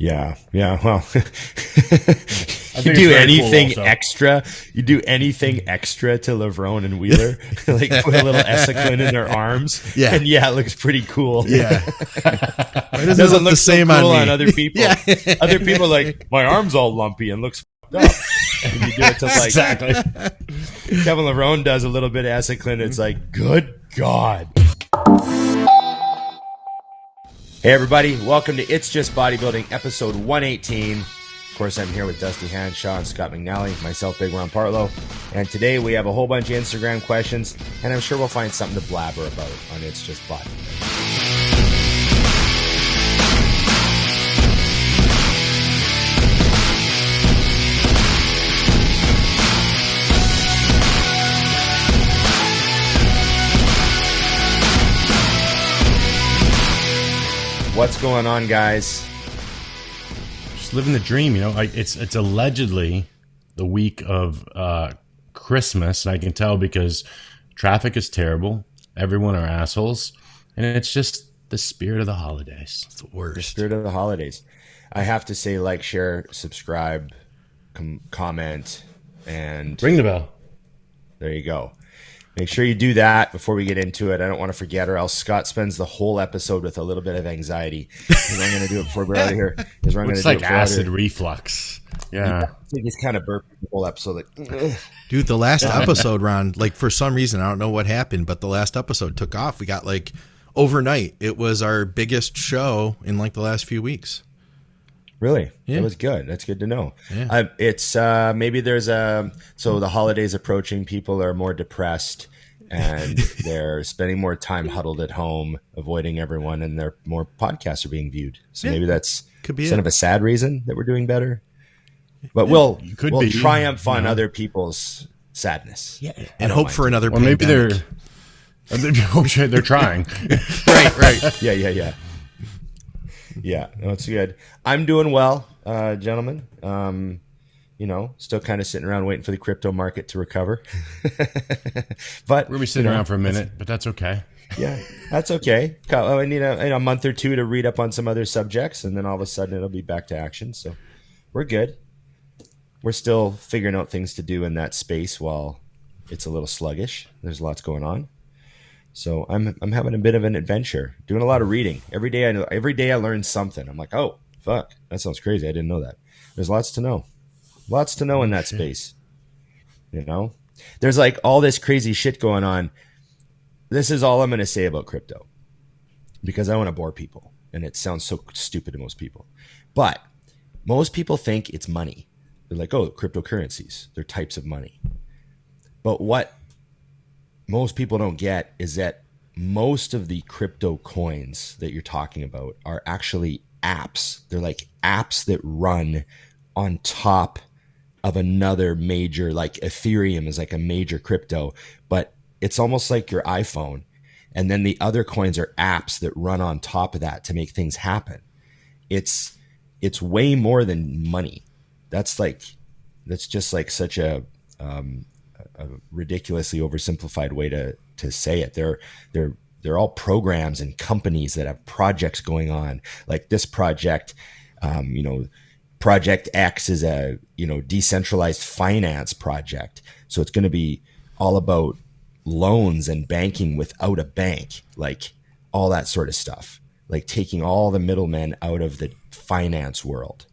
Yeah. Well, I think you do it's very anything cool also. extra. You do anything extra to Lavrone and Wheeler, like put a little Essiklin in their arms. Yeah. And yeah, it looks pretty cool. Yeah. Why It doesn't look the same so cool on me? on other people. Yeah. Other people are like, my arm's all lumpy and looks fucked up. And you do it to like Exactly. Kevin Lavrone does a little bit of Essiklin. It's like, good God. Hey everybody, welcome to It's Just Bodybuilding, episode 118. Of course, I'm here with Dusty Hanshaw and Scott McNally, myself, Big Ron Partlow. And today we have a whole bunch of Instagram questions, and I'm sure we'll find something to blabber about on It's Just Bodybuilding. What's going on, guys? Just living the dream, you know. It's allegedly the week of Christmas, and I can tell because traffic is terrible. Everyone are assholes, and it's just the spirit of the holidays. It's the worst. Spirit of the holidays. I have to say, like, share, subscribe, comment, and Ring the bell. there you go. Make sure you do that before we get into it. I don't want to forget, or else Scott spends the whole episode with a little bit of anxiety. Is what I'm going to do it before we're out of here. Is what I'm going It's to do like it before we're out of acid here. reflux. Yeah. I think he's kind of burping the whole episode. Like, ugh. Dude, the last episode, Ron, like for some reason, I don't know what happened, but the last episode took off. We got like overnight. It was our biggest show in like the last few weeks. Really? Yeah. It was good. That's good to know. Yeah. It's maybe there's so the holidays approaching, people are more depressed and they're spending more time huddled at home, avoiding everyone, and their more podcasts are being viewed. So Yeah. maybe that's Could be kind it. of a sad reason that we're doing better. But we'll could we'll be, triumph on you know. other people's sadness. Yeah. I And don't hope mind for it. another Or maybe pandemic. they're trying. Right. Yeah. Yeah, no, it's good. I'm doing well, gentlemen. You know, still kind of sitting around waiting for the crypto market to recover. But We'll be sitting around for a minute, but that's okay. yeah, that's okay. I need a month or two to read up on some other subjects, and then all of a sudden it'll be back to action. So we're good. We're still figuring out things to do in that space while it's a little sluggish. There's lots going on. So I'm having a bit of an adventure, doing a lot of reading. Every day I learn something. I'm like, oh, fuck, that sounds crazy. I didn't know that. There's lots to know. Lots to know in that space. You know? There's like all this crazy shit going on. This is all I'm going to say about crypto because I want to bore people, and it sounds so stupid to most people. But most people think it's money. They're like, oh, cryptocurrencies, they're types of money. But what most people don't get is that most of the crypto coins that you're talking about are actually apps. They're like apps that run on top of another major, like Ethereum is like a major crypto, but it's almost like your iPhone. And then the other coins are apps that run on top of that to make things happen. It's way more than money. That's just like such a ridiculously oversimplified way to say it. They're all programs and companies that have projects going on. Like this project, Project X is a decentralized finance project. So it's going to be all about loans and banking without a bank, like all that sort of stuff, like taking all the middlemen out of the finance world.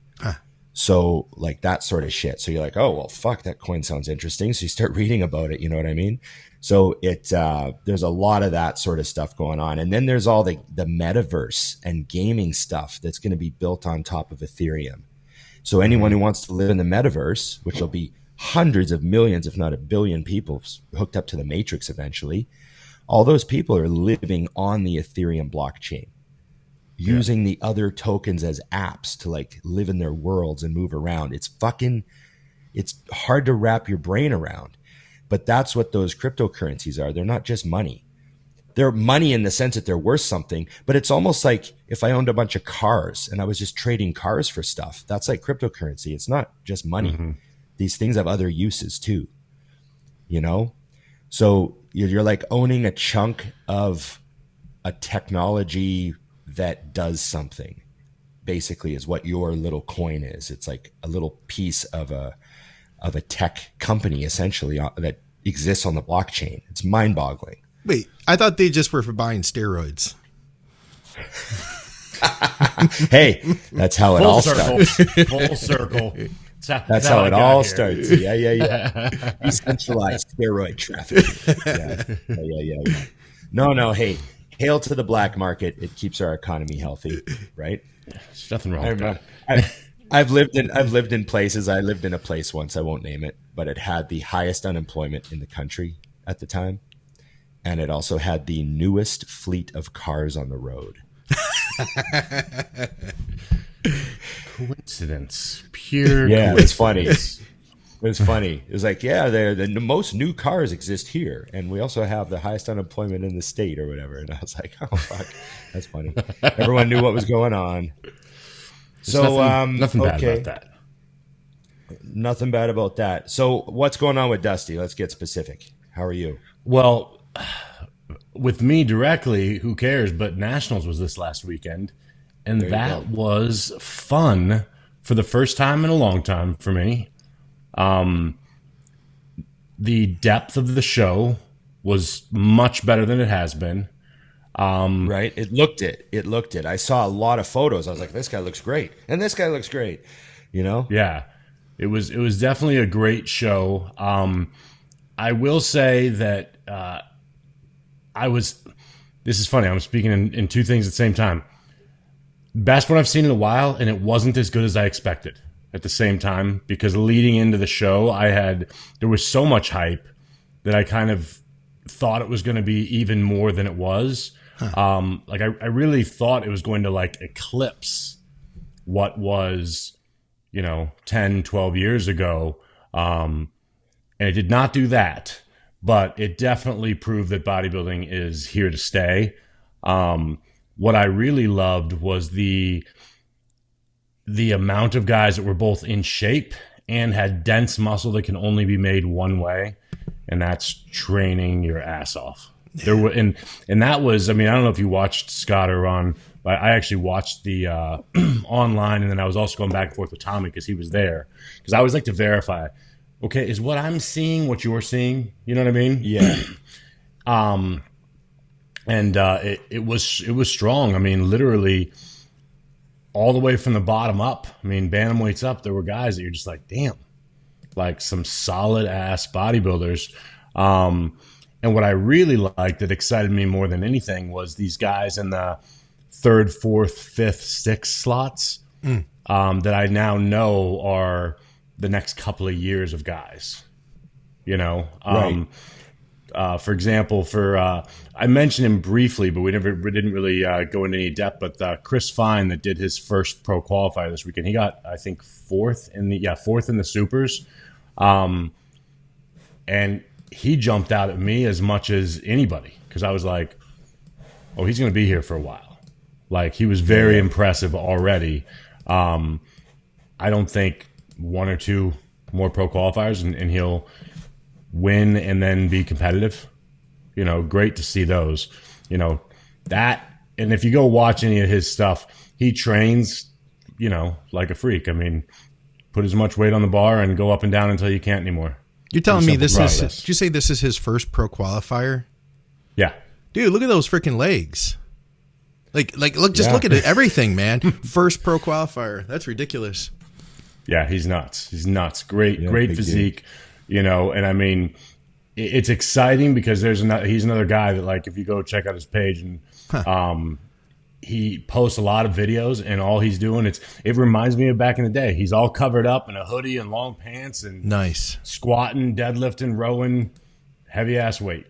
So like that sort of shit. So you're like, oh, well, fuck, that coin sounds interesting. So you start reading about it. You know what I mean? So there's a lot of that sort of stuff going on. And then there's all the metaverse and gaming stuff that's going to be built on top of Ethereum. So anyone who wants to live in the metaverse, which will be hundreds of millions, if not a billion people hooked up to the matrix eventually, all those people are living on the Ethereum blockchain, using the other tokens as apps to like live in their worlds and move around. It's hard to wrap your brain around, but that's what those cryptocurrencies are. They're not just money. They're money in the sense that they're worth something, but it's almost like if I owned a bunch of cars and I was just trading cars for stuff, that's like cryptocurrency. It's not just money. Mm-hmm. These things have other uses too, you know? So you're like owning a chunk of a technology that does something basically is what your little coin is. It's like a little piece of a tech company essentially that exists on the blockchain. It's mind-boggling. Wait, I thought they just were for buying steroids. Hey, that's how it all starts. Full circle. That's how it all starts. Yeah. Decentralized steroid traffic. Yeah. No. Hey, hail to the black market. It keeps our economy healthy, right? There's nothing wrong with that. I've lived in places. I lived in a place once, I won't name it, but it had the highest unemployment in the country at the time, and it also had the newest fleet of cars on the road. Coincidence. Pure It's coincidence. funny. It was funny. It was like, yeah, the most new cars exist here, and we also have the highest unemployment in the state or whatever. And I was like, oh, fuck, that's funny. Everyone knew what was going on. Nothing bad about that. Nothing bad about that. So what's going on with Dusty? Let's get specific. How are you? Well, with me directly, who cares? But Nationals was this last weekend, and that was fun for the first time in a long time for me. The depth of the show was much better than it has been. Right? It looked it. I saw a lot of photos. I was like, this guy looks great. And this guy looks great. You know? Yeah. It was definitely a great show. I will say that this is funny. I'm speaking in two things at the same time. Best one I've seen in a while, and it wasn't as good as I expected at the same time, because leading into the show, there was so much hype that I kind of thought it was going to be even more than it was. Huh. I really thought it was going to like eclipse what was, 10, 12 years ago. And it did not do that, but it definitely proved that bodybuilding is here to stay. What I really loved was the amount of guys that were both in shape and had dense muscle that can only be made one way, and that's training your ass off. There were, and that was, I mean, I don't know if you watched Scott or Ron, but I actually watched the online, and then I was also going back and forth with Tommy because he was there. Because I always like to verify, okay, is what I'm seeing what you're seeing? You know what I mean? Yeah. It was strong. I mean, literally all the way from the bottom up. I mean, bantamweights up, there were guys that you're just like, damn, like some solid ass bodybuilders. And what I really liked that excited me more than anything was these guys in the 3rd, 4th, 5th, 6th slots that I now know are the next couple of years of guys. Right. For example, I mentioned him briefly, but we didn't really go into any depth. But Chris Fine, that did his first pro qualifier this weekend, he got, I think, 4th in the supers, and he jumped out at me as much as anybody because I was like, "Oh, he's going to be here for a while." Like, he was very impressive already. I don't think 1 or 2 more pro qualifiers and he'll win and then be competitive. Great to see those. That, and if you go watch any of his stuff, he trains, like a freak. I mean, put as much weight on the bar and go up and down until you can't anymore. You're telling me did you say this is his first pro qualifier? Yeah. Dude, look at those freaking legs. Look at everything, man. First pro qualifier. That's ridiculous. Yeah, he's nuts. Great physique, and I mean, it's exciting because he's another guy that, like, if you go check out his page and he posts a lot of videos, and all he's doing, it reminds me of back in the day. He's all covered up in a hoodie and long pants and nice squatting, deadlifting, rowing, heavy ass weight,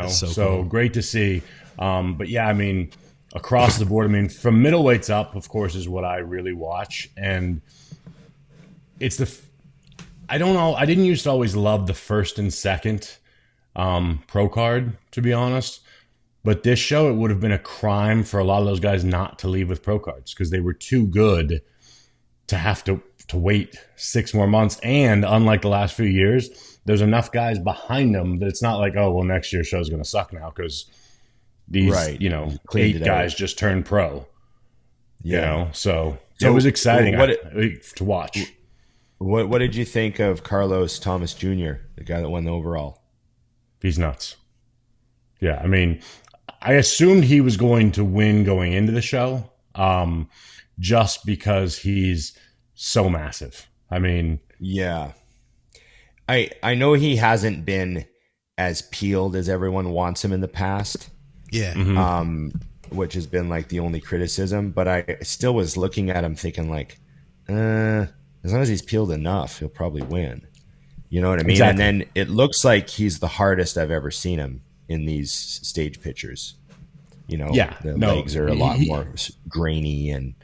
so cool. Great to see. But yeah, I mean, across the board, I mean, from middleweights up, of course, is what I really watch. And it's I don't know. I didn't used to always love the 1st and 2nd pro card, to be honest. But this show, it would have been a crime for a lot of those guys not to leave with pro cards because they were too good to have to wait 6 more months. And unlike the last few years, there's enough guys behind them that it's not like, oh, well, next year's show's going to suck now because these, 8 guys just turned pro. So it was exciting What to watch. what did you think of Carlos Thomas Jr., the guy that won the overall? He's nuts. Yeah, I mean, I assumed he was going to win going into the show, just because he's so massive. I mean, yeah, I know he hasn't been as peeled as everyone wants him in the past. Yeah. Which has been like the only criticism, but I still was looking at him thinking like, as long as he's peeled enough, he'll probably win. You know what I mean? Exactly. And then it looks like he's the hardest I've ever seen him in these stage pictures. You know, the legs are a lot more grainy, and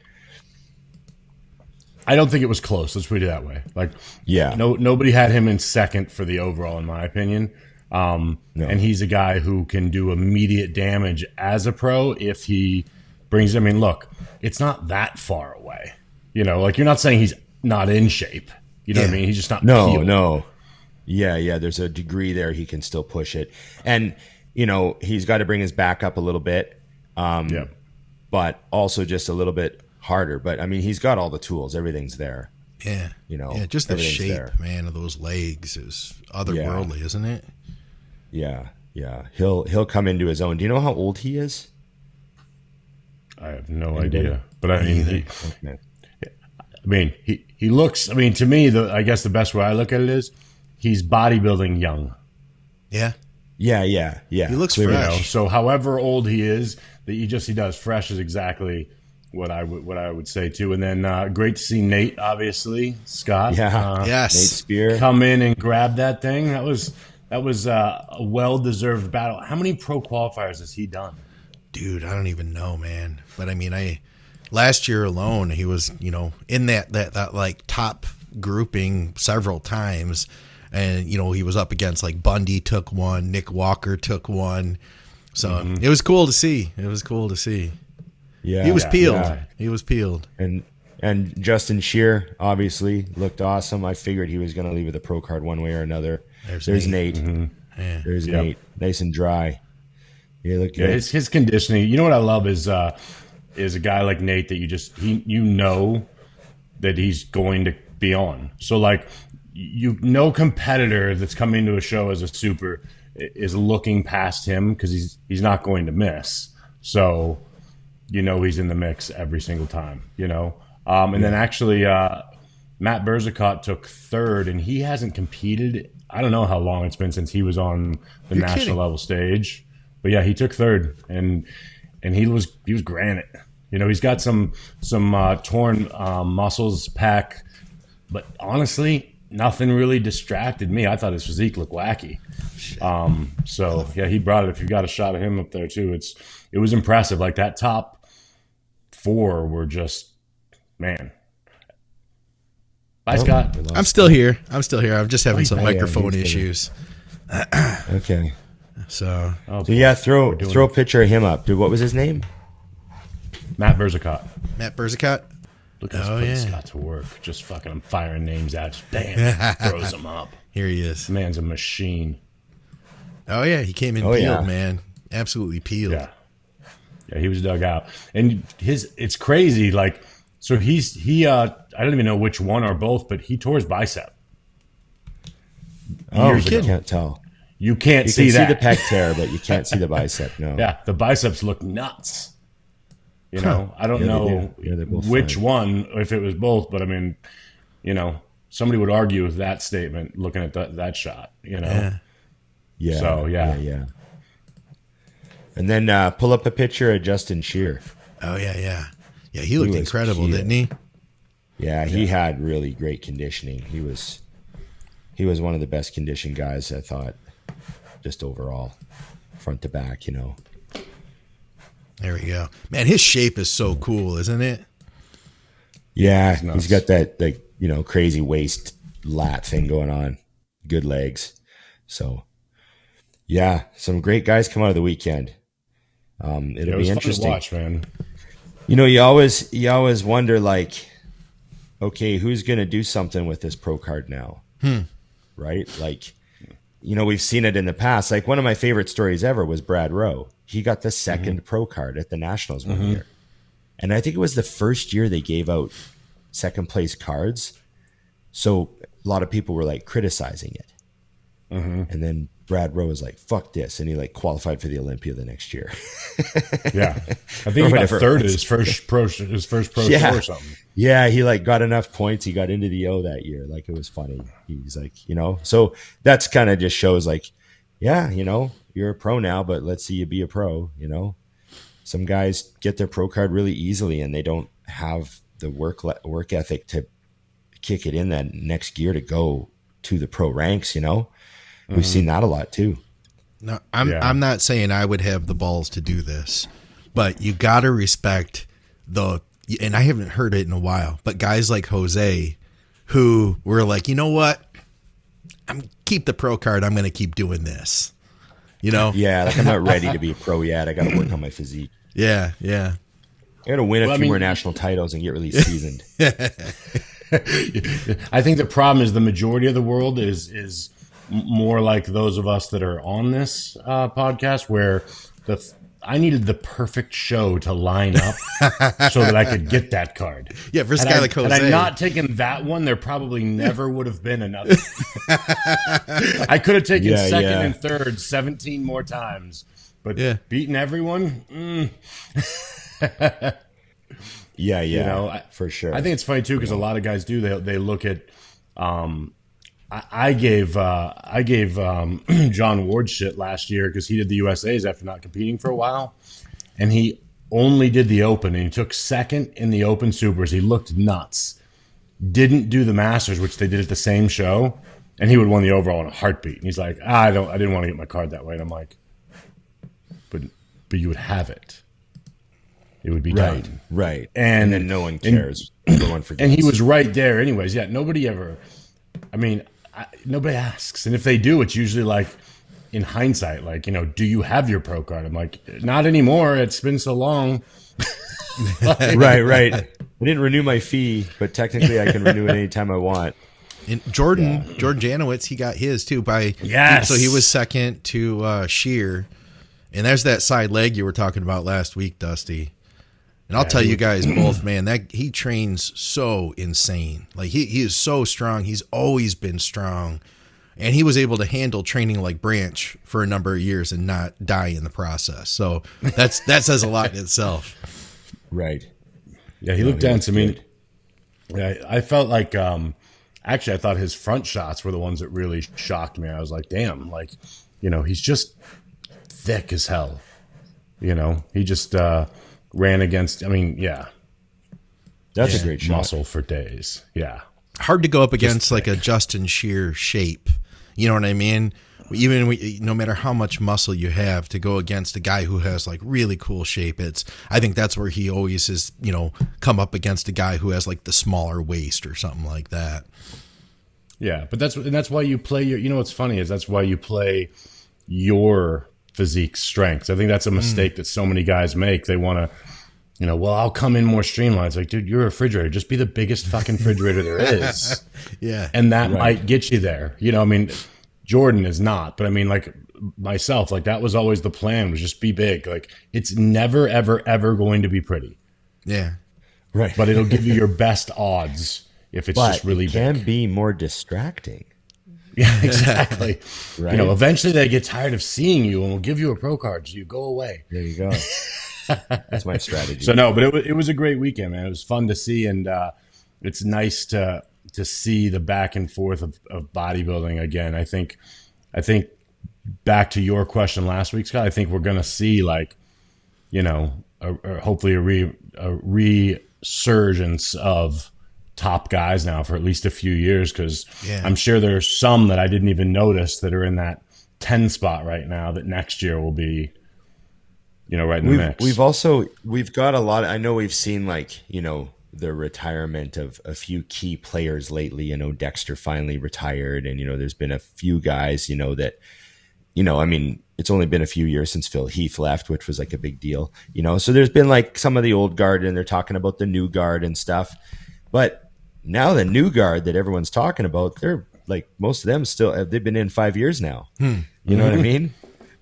I don't think it was close. Let's put it that way. Like, nobody had him in second for the overall, in my opinion. No. And he's a guy who can do immediate damage as a pro if he brings. I mean, look, it's not that far away. You know, like, you're not saying he's not in shape. You know what I mean? He's just not. No. Yeah. There's a degree there. He can still push it, and you know, he's got to bring his back up a little bit. But also just a little bit harder. But I mean, he's got all the tools. Everything's there. Yeah. You know, just the shape, there. man, of those legs is otherworldly, isn't it? Yeah. He'll come into his own. Do you know how old he is? I have no idea. But I mean, he looks. I mean, to me, I guess the best way I look at it is he's bodybuilding young. Yeah. Yeah. He looks fresh. fresh. You know? So however old he is, he does. Fresh is exactly what I would say too. And then great to see Nate, obviously, Scott. Yes. Nate Spear come in and grab that thing. That was a well-deserved battle. How many pro qualifiers has he done? Dude, I don't even know, man. But I mean, last year alone, he was, you know, in that like top grouping several times. And, you know, he was up against like Bundy took one, Nick Walker took one. So it was cool to see. Yeah. He was peeled. Yeah. He was peeled. And Justin Shear obviously looked awesome. I figured he was going to leave with a pro card one way or another. There's Nate. Yeah. There's Nate. Nice and dry. He looked good. His conditioning. You know what I love is a guy like Nate that you know that he's going to be on. So like, no competitor that's coming to a show as a super is looking past him because he's not going to miss. So, you know, he's in the mix every single time, you know? And then actually, Matt Berzicott took third, and he hasn't competed. I don't know how long it's been since he was on the national level stage, but yeah, he took third, and he was granite. You know, he's got some torn muscles, pack, but honestly, nothing really distracted me. I thought his physique looked wacky. So yeah, he brought it. If you got a shot of him up there too, it was impressive. Like that top four were just, man. Bye, Scott. I'm still here. I'm just having some microphone issues. Okay. So yeah, throw a picture of him up, dude. What was his name? Matt Berzicott. Look at us putting Scott to work. Just fucking, I'm firing names out. Just bam, throws them up. Here he is. This man's a machine. Oh yeah, he came in peeled, man. Absolutely peeled. Yeah, he was dug out, and it's crazy. Like, so he I don't even know which one or both, but he tore his bicep. You can't tell. You can see that. the pec tear, but you can't see the bicep. No. Yeah, the biceps look nuts. You know, I don't know which one, if it was both, but I mean, you know, somebody would argue with that statement looking at that shot, you know? Yeah. So, yeah. And then pull up a picture of Justin Shear. Oh, yeah. Yeah, he looked incredible, didn't he? Yeah, he had really great conditioning. He was one of the best conditioned guys, I thought, just overall, front to back, you know. There we go. Man, his shape is so cool, isn't it? Yeah, he's got that, like, you know, crazy waist lat thing going on. Good legs. So, yeah, some great guys come out of the weekend. It'll be interesting. Fun to watch, man. You know, you always wonder, like, okay, who's going to do something with this pro card now? Right? Like, you know, we've seen it in the past. Like, one of my favorite stories ever was Brad Rowe. He got the second pro card at the Nationals one year. And I think it was the first year they gave out second place cards. So a lot of people were like criticizing it. And then Brad Rowe was like, fuck this. And he like qualified for the Olympia the next year. Yeah. I think he got third at his first pro show or something. Yeah. He like got enough points. He got into the O that year. Like, it was funny. He's like, so that's kind of just shows like, yeah, you're a pro now, but let's see you be a pro. Some guys get their pro card really easily and they don't have the work ethic to kick it in that next gear to go to the pro ranks. We've seen that a lot too. No, I'm not saying I would have the balls to do this, but you got to respect and I haven't heard it in a while, but guys like Jose who were like, you know what? Keep the pro card. I'm going to keep doing this, Yeah. Like, I'm not ready to be a pro yet. I got to work on my physique. Yeah. I got to win a few more national titles and get really seasoned. I think the problem is the majority of the world is more like those of us that are on this podcast, where I needed the perfect show to line up so that I could get that card. Yeah, for a guy like Jose. Had I not taken that one, there probably never would have been another. I could have taken second and third 17 more times, but beating everyone. For sure. I think it's funny too because a lot of guys do. They look at. I gave John Ward shit last year because he did the USA's after not competing for a while, and he only did the Open and he took second in the Open Supers. He looked nuts. Didn't do the Masters, which they did at the same show, and he would have won the overall in a heartbeat. And he's like, I didn't want to get my card that way. And I'm like, but you would have it. It would be done. Right. And then no one cares. Everyone forgets. And he was right there anyways. Yeah, nobody ever... nobody asks. And if they do, it's usually like, in hindsight, like, do you have your pro card? I'm like, not anymore. It's been so long. Right. I didn't renew my fee, but technically I can renew it anytime I want. And Jordan Janowitz, he got his too so he was second to Shear. And there's that side leg you were talking about last week, Dusty. And I'll tell you guys both, man, that he trains so insane. Like he is so strong. He's always been strong. And he was able to handle training like Branch for a number of years and not die in the process. So that says a lot in itself. Right. Yeah, he looked down to me. Yeah, I felt like actually I thought his front shots were the ones that really shocked me. I was like, damn, like, he's just thick as hell. He just ran against, that's a great shot. Muscle for days. Yeah. Hard to go up against like a Justin Shear shape. You know what I mean? No matter how much muscle you have, to go against a guy who has like really cool shape, I think that's where he always is, come up against a guy who has like the smaller waist or something like that. Yeah, but that's why you play what's funny is that's why you play your physique strengths. I think that's a mistake that so many guys make. They want to, I'll come in more streamlined. It's like, dude, you're a refrigerator. Just be the biggest fucking refrigerator there is. Yeah. And that might get you there. Jordan is not, but like myself, like that was always the plan, was just be big. Like it's never, ever, ever going to be pretty. Yeah. Right. But it'll give you your best odds if it's just really big. It can be more distracting. Yeah, exactly. Right. Eventually they get tired of seeing you and will give you a pro card, so you go away. There you go. That's my strategy. So no, but it was a great weekend, man. It was fun to see, and it's nice to see the back and forth of bodybuilding again. I think back to your question last week, Scott, I think we're gonna see hopefully a resurgence of top guys now for at least a few years, because I'm sure there's some that I didn't even notice that are in that 10 spot right now that next year will be right in the mix. We've got a lot I know we've seen the retirement of a few key players lately. Dexter finally retired, and there's been a few guys that it's only been a few years since Phil Heath left, which was like a big deal, so there's been like some of the old guard, and they're talking about the new guard and stuff. But now the new guard that everyone's talking about, they're like, most of them they've been in 5 years now. You know what I mean?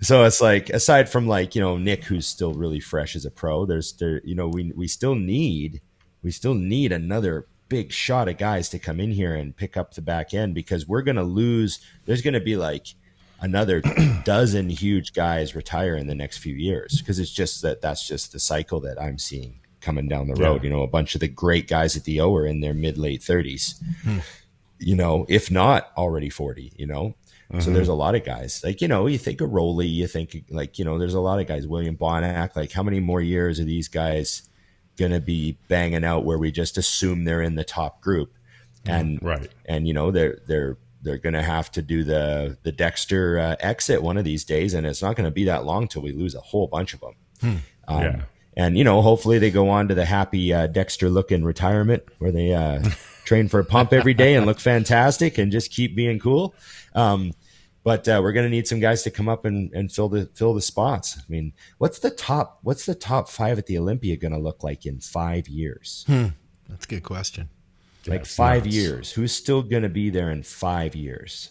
So it's like, aside from like, Nick, who's still really fresh as a pro, we still need another big shot of guys to come in here and pick up the back end, because we're going to lose. There's going to be like another dozen huge guys retire in the next few years, because that's just the cycle that I'm seeing coming down the road. A bunch of the great guys at the O are in their mid-late 30s, if not already 40, So there's a lot of guys like, you think of Rowley, you think like, there's a lot of guys, William Bonac, like how many more years are these guys going to be banging out where we just assume they're in the top group? And, and, they're going to have to do the Dexter exit one of these days. And it's not going to be that long till we lose a whole bunch of them. And, hopefully they go on to the happy Dexter looking retirement where they train for a pump every day and look fantastic and just keep being cool. But we're going to need some guys to come up and fill the spots. I mean, what's the top 5 at the Olympia going to look like in 5 years? That's a good question. Like 5 years. Who's still going to be there in 5 years?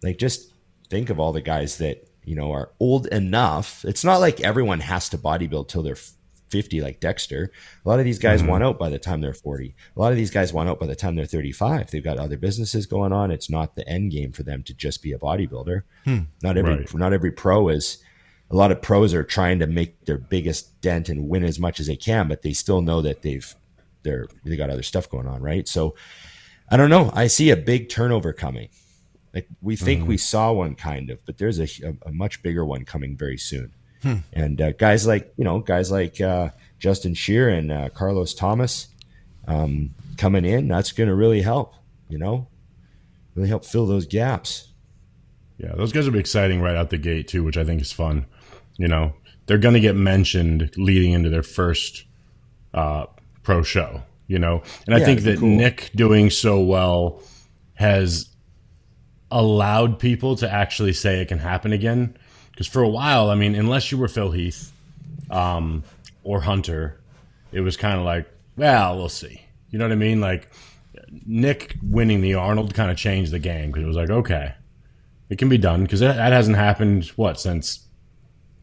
Like just think of all the guys that, are old enough. It's not like everyone has to bodybuild till they're 50 like Dexter. A lot of these guys want out by the time they're 40. A lot of these guys want out by the time they're 35. They've got other businesses going on. It's not the end game for them to just be a bodybuilder. Not every pro is. A lot of pros are trying to make their biggest dent and win as much as they can, but they still know that they got other stuff going on, right? So I don't know. I see a big turnover coming. Like we think we saw one kind of, but there's a much bigger one coming very soon. And guys like Justin Shear and Carlos Thomas coming in, that's going to really help, really help fill those gaps. Yeah, those guys will be exciting right out the gate too, which I think is fun. They're going to get mentioned leading into their first pro show, and I think that cool. Nick doing so well has allowed people to actually say it can happen again. Because for a while, I mean, unless you were Phil Heath or Hunter, it was kind of like, well, we'll see. You know what I mean? Like Nick winning the Arnold kind of changed the game, because it was like, okay, it can be done. Because that hasn't happened, since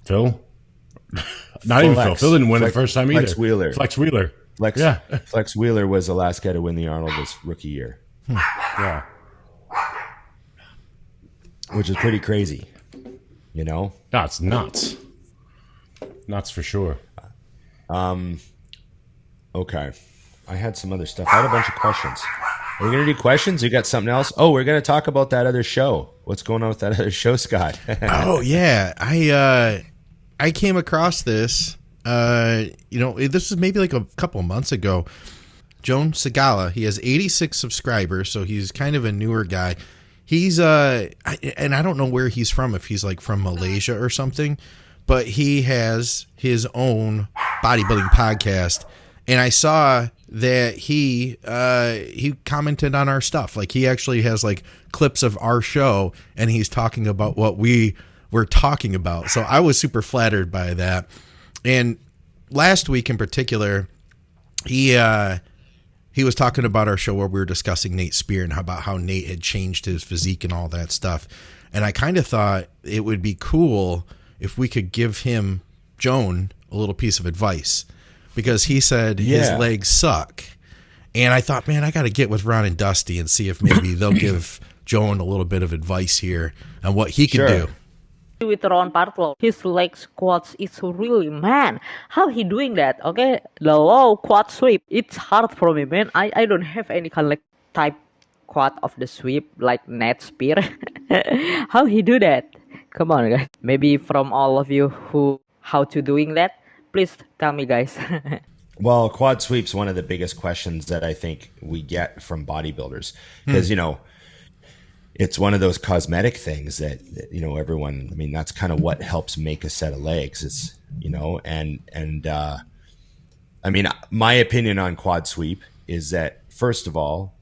Phil? Not even Phil. Phil didn't win it the first time either. Flex Wheeler. Flex Wheeler was the last guy to win the Arnold this rookie year. Yeah. Which is pretty crazy, No, it's nuts. Nuts for sure. Okay. I had some other stuff. I had a bunch of questions. Are we going to do questions? You got something else? Oh, we're going to talk about that other show. What's going on with that other show, Scott? Oh, yeah. I came across this. This was maybe like a couple months ago. Joan Segala, he has 86 subscribers, so he's kind of a newer guy. He's and I don't know where he's from, if he's like from Malaysia or something, but he has his own bodybuilding podcast, and I saw that he commented on our stuff. Like he actually has like clips of our show, and he's talking about what we were talking about. So I was super flattered by that. And last week in particular, he was talking about our show where we were discussing Nate Spear and about how Nate had changed his physique and all that stuff. And I kind of thought it would be cool if we could give him, Joan, a little piece of advice, because he said his legs suck. And I thought, man, I got to get with Ron and Dusty and see if maybe they'll give Joan a little bit of advice here on what he can do. With Ron Partlow, his leg squats is really, man, how he doing that? Okay, the low quad sweep, it's hard for me, man. I don't have any kind of like type quad of the sweep like Nate Spear. How he do that? Come on, guys. Maybe from all of you how to doing that, please tell me, guys. Well, quad sweep's one of the biggest questions that I think we get from bodybuilders, because it's one of those cosmetic things that everyone, I mean, that's kind of what helps make a set of legs. It's, I mean, my opinion on quad sweep is that, first of all,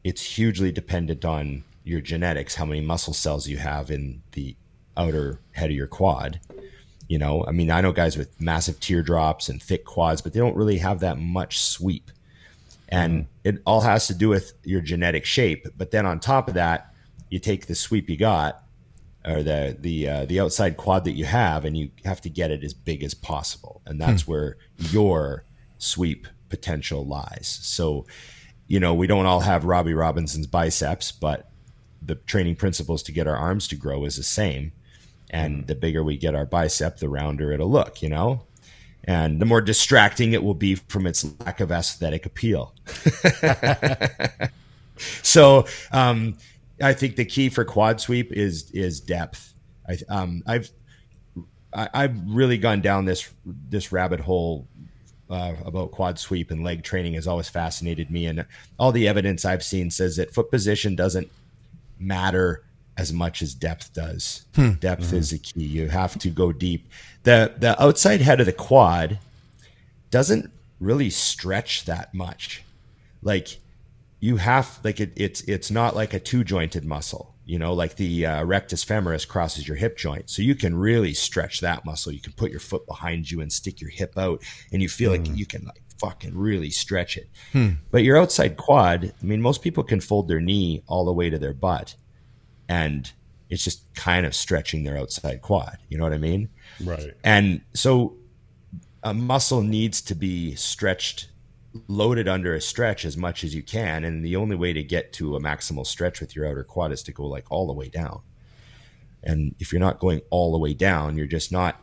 it's hugely dependent on your genetics, how many muscle cells you have in the outer head of your quad. I mean, I know guys with massive teardrops and thick quads, but they don't really have that much sweep. And it all has to do with your genetic shape. But then on top of that, you take the sweep you got or the outside quad that you have, and you have to get it as big as possible, and that's where your sweep potential lies. So, you know, we don't all have Robbie Robinson's biceps, but the training principles to get our arms to grow is the same. And the bigger we get our bicep, the rounder it'll look, you know, and the more distracting it will be from its lack of aesthetic appeal. So I think the key for quad sweep is depth. I've really gone down this rabbit hole about quad sweep, and leg training has always fascinated me. And all the evidence I've seen says that foot position doesn't matter as much as depth does. Depth is the key. You have to go deep. The outside head of the quad doesn't really stretch that much. Like you have, like it's not like a two jointed muscle, you know, like the rectus femoris crosses your hip joint. So you can really stretch that muscle. You can put your foot behind you and stick your hip out, and you feel like you can like fucking really stretch it. But your outside quad, I mean, most people can fold their knee all the way to their butt, and it's just kind of stretching their outside quad. You know what I mean? Right. And so a muscle needs to be stretched, loaded under a stretch as much as you can. And the only way to get to a maximal stretch with your outer quad is to go like all the way down. And if you're not going all the way down, you're just not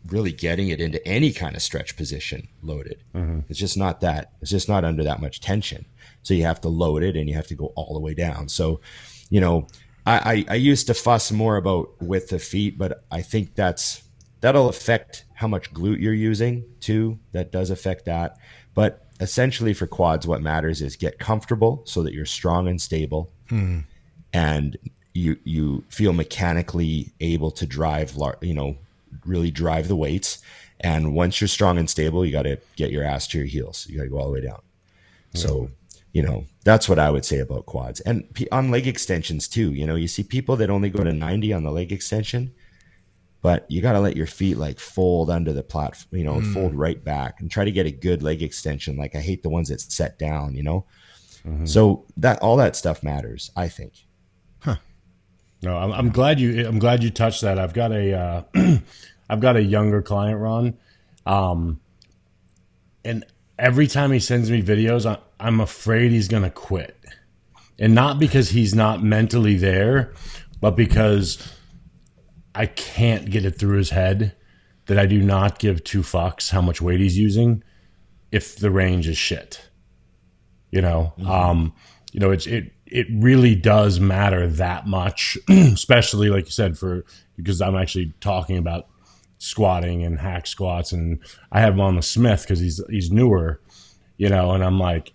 really getting it into any kind of stretch position loaded. It's just not that. It's just not under that much tension. So you have to load it and you have to go all the way down. So, you know, I used to fuss more about width of feet, but I think that'll affect how much glute you're using too. That does affect that. But essentially for quads, what matters is get comfortable so that you're strong and stable, and you feel mechanically able to drive, you know, really drive the weights. And once you're strong and stable, you got to get your ass to your heels. You got to go all the way down. So, you know, that's what I would say about quads. And on leg extensions too, you know, you see people that only go to 90 on the leg extension, but you got to let your feet like fold under the platform, you know, fold right back and try to get a good leg extension. Like I hate the ones that set down, you know? So all that stuff matters, I think. No, I'm glad you touched that. I've got a I've got a younger client, Ron, and every time he sends me videos, I'm afraid he's gonna quit, and not because he's not mentally there, but because I can't get it through his head that I do not give two fucks how much weight he's using if the range is shit. You know, you know, it really does matter that much, especially like you said, because I'm actually talking about squatting and hack squats, and I have him on the Smith because he's newer, you know, and I'm like,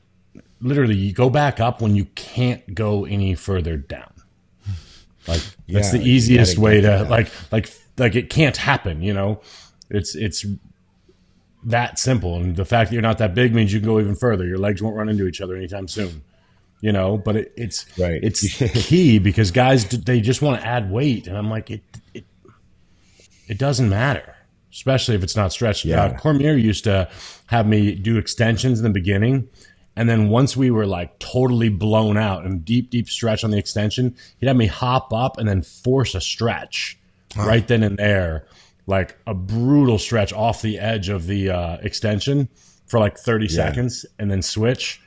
literally, you go back up when you can't go any further down. Like that's the easiest way to like it can't happen, you know. It's that simple, and the fact that you're not that big means you can go even further. Your legs won't run into each other anytime soon, you know. But it's key because guys, they just want to add weight, and I'm like, it doesn't matter, especially if it's not stretched. Cormier used to have me do extensions in the beginning, and then once we were like totally blown out and deep stretch on the extension, he'd have me hop up and then force a stretch right then and there, like a brutal stretch off the edge of the extension for like 30 seconds and then switch.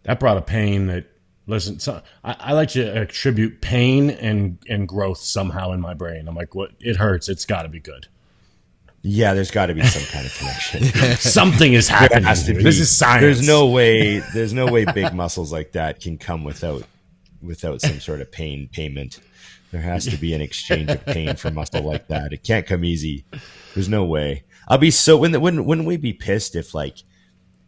That brought a pain that, listen, so I like to attribute pain and growth somehow in my brain. I'm like, what? It hurts. It's got to be good. Yeah, there's got to be some kind of connection. Something is happening. This is science. There's no way big muscles like that can come without some sort of payment. There has to be an exchange of pain for muscle like that. It can't come easy. There's no way. I'll be so wouldn't we be pissed if, like,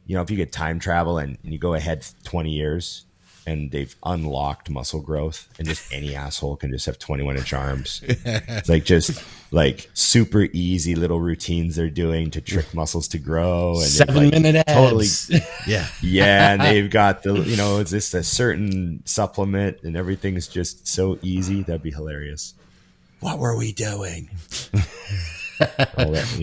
you know, if you could time travel and you go ahead 20 years and they've unlocked muscle growth and just any asshole can just have 21-inch arms. It's like just like super easy little routines they're doing to trick muscles to grow. And 7-minute abs. Totally, yeah. And they've got it's just a certain supplement and everything's just so easy. That'd be hilarious. What were we doing?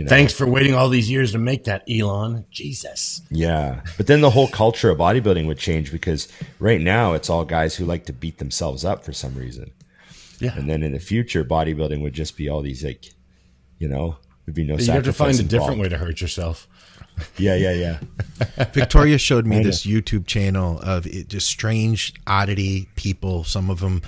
Thanks for waiting all these years to make that, Elon. Jesus. Yeah. But then the whole culture of bodybuilding would change because right now it's all guys who like to beat themselves up for some reason. Yeah. And then in the future, bodybuilding would just be all these like, there'd be no You have to find sacrifice a different involved. way to hurt yourself. Yeah. Victoria showed me this YouTube channel of just strange oddity people. Some of them,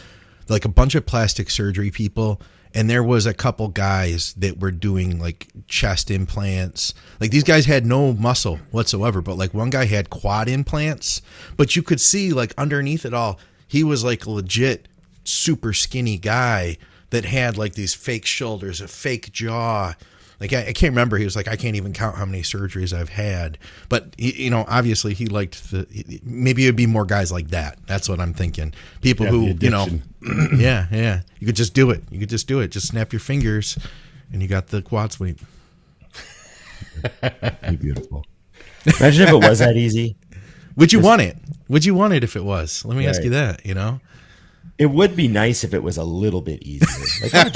like a bunch of plastic surgery people. And there was a couple guys that were doing like chest implants. Like these guys had no muscle whatsoever, but like one guy had quad implants. But you could see like underneath it all, he was like a legit super skinny guy that had like these fake shoulders, a fake jaw. Like I can't remember. He was like, I can't even count how many surgeries I've had. But obviously he liked maybe it'd be more guys like that. That's what I'm thinking. People who, yeah. You could just do it. Just snap your fingers, and you got the quad sweep. Beautiful. Imagine if it was that easy. Would you want it? Would you want it if it was? Let me ask you that. It would be nice if it was a little bit easier. Like,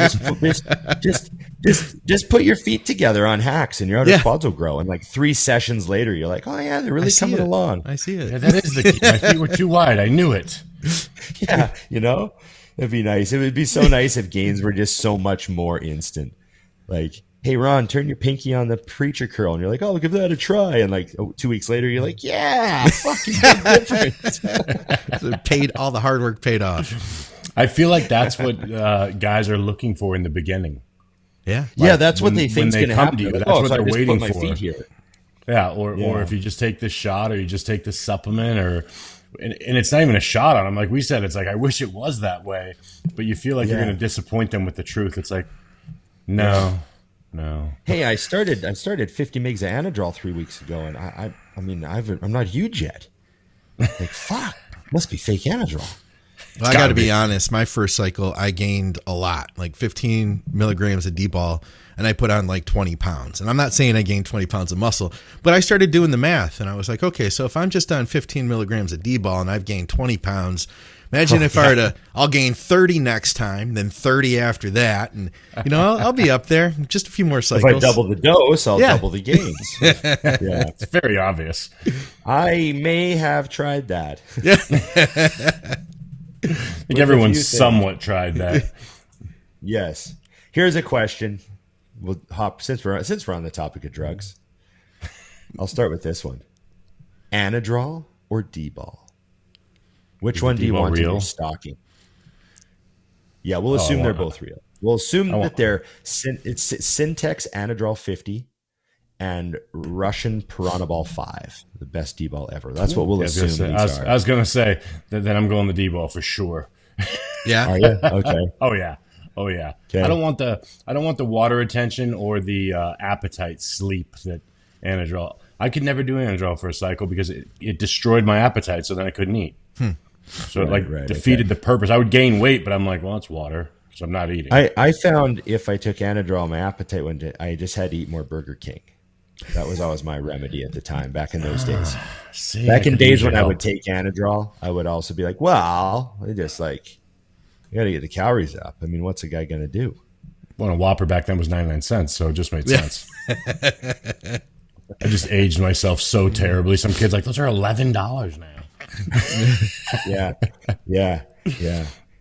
just put your feet together on hacks and your outer quads will grow. And like 3 sessions later, you're like, oh yeah, they're really coming along. I see it. Yeah, that is the key. My feet were too wide. I knew it. Yeah, it'd be nice. It would be so nice if gains were just so much more instant. Like, hey Ron, turn your pinky on the preacher curl, and you're like, oh, give that a try. And like 2 weeks later, you're like, yeah, fucking big difference. All the hard work paid off. I feel like that's what guys are looking for in the beginning. Yeah, yeah, that's what they think's going to happen. To you, like, that's what so they're waiting put my for. Feet here. Yeah, or if you just take this shot, or you just take this supplement, and it's not even a shot on them. Like we said, it's like I wish it was that way, but you feel like you're going to disappoint them with the truth. It's like, no. Hey, I started 50 mgs of Anadrol 3 weeks ago, and I'm not huge yet. Like, fuck, must be fake Anadrol. Well, I got to be honest. My first cycle, I gained a lot, like 15 milligrams of D Bol, and I put on like 20 pounds. And I'm not saying I gained 20 pounds of muscle, but I started doing the math, and I was like, okay, so if I'm just on 15 milligrams of D Bol and I've gained 20 pounds, imagine if I were to, I'll gain 30 next time, then 30 after that, and I'll be up there. Just a few more cycles. If I double the dose, I'll double the gains. Yeah, It's very obvious. I may have tried that. I think everyone's somewhat tried that. Yes. Here's a question. We'll hop since we're on the topic of drugs. I'll start with this one: Anadrol or D Bol? Which one do you want in your stocking? Yeah, we'll assume they're both real. We'll assume that it's Syntex Anadrol 50 and Russian Piranhabol 5, the best D Bol ever. That's what we'll assume. I was going to say that I'm going the D Bol for sure. Yeah. Are you? Okay. Oh yeah. Okay. I don't want the water retention or the appetite sleep that Anadrol. I could never do Anadrol for a cycle because it destroyed my appetite, so then I couldn't eat. So it defeated the purpose. I would gain weight, but I'm like, well, it's water, so I'm not eating. I found if I took Anadrol, my appetite went down. I just had to eat more Burger King. That was always my remedy at the time, back in those days. Back in days when I would take Anadrol, I would also be like, well, I just like, you got to get the calories up. I mean, what's a guy going to do? Well, a Whopper back then was 99 cents, so it just made sense. I just aged myself so terribly. Some kids like, those are $11 now. Yeah.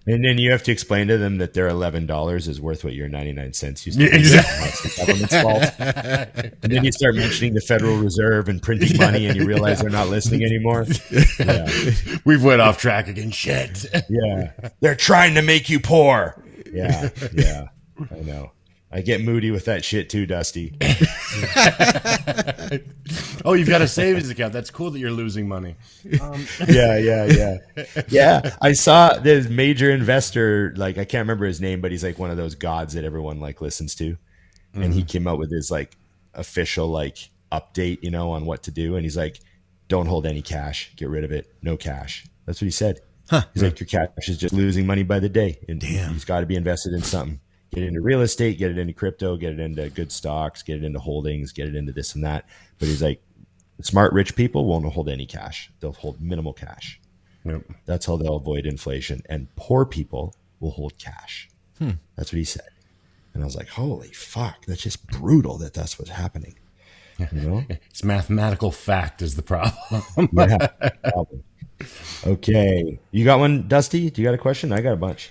And then you have to explain to them that their $11 is worth what your 99 cents used to be. Exactly. It's the government's fault. And then you start mentioning the Federal Reserve and printing money, and you realize they're not listening anymore. Yeah. We've went off track again. Shit. Yeah. They're trying to make you poor. Yeah. I know. I get moody with that shit too, Dusty. Oh, you've got a savings account. That's cool that you're losing money. Yeah. I saw this major investor, like, I can't remember his name, but he's like one of those gods that everyone like listens to. And he came out with his like official like update, on what to do. And he's like, don't hold any cash. Get rid of it. No cash. That's what he said. He's like, your cash is just losing money by the day. And he's got to be invested in something. Get it into real estate, get it into crypto, get it into good stocks, get it into holdings, get it into this and that. But he's like, smart, rich people won't hold any cash. They'll hold minimal cash. Yep. That's how they'll avoid inflation. And poor people will hold cash. That's what he said. And I was like, holy fuck, that's just brutal that's what's happening. It's mathematical fact is the problem. Yeah. Okay. You got one, Dusty? Do you got a question? I got a bunch.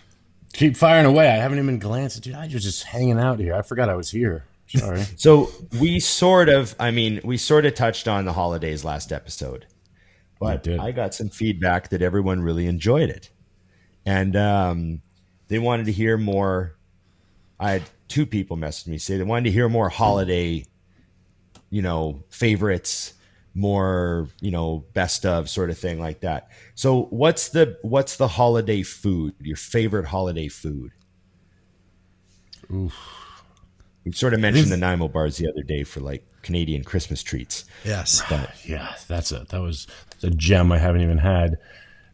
Keep firing away. I haven't even glanced. Dude, I was just hanging out here. I forgot I was here. Sorry. So we sort of touched on the holidays last episode, but I got some feedback that everyone really enjoyed it, and they wanted to hear more. I had 2 people message me say they wanted to hear more holiday, favorites, more, best of sort of thing like that. So what's the holiday food? Your favorite holiday food? Oof. We sort of mentioned the Nanaimo bars the other day for like Canadian Christmas treats. Yes. But, yeah, that was a gem I haven't even had.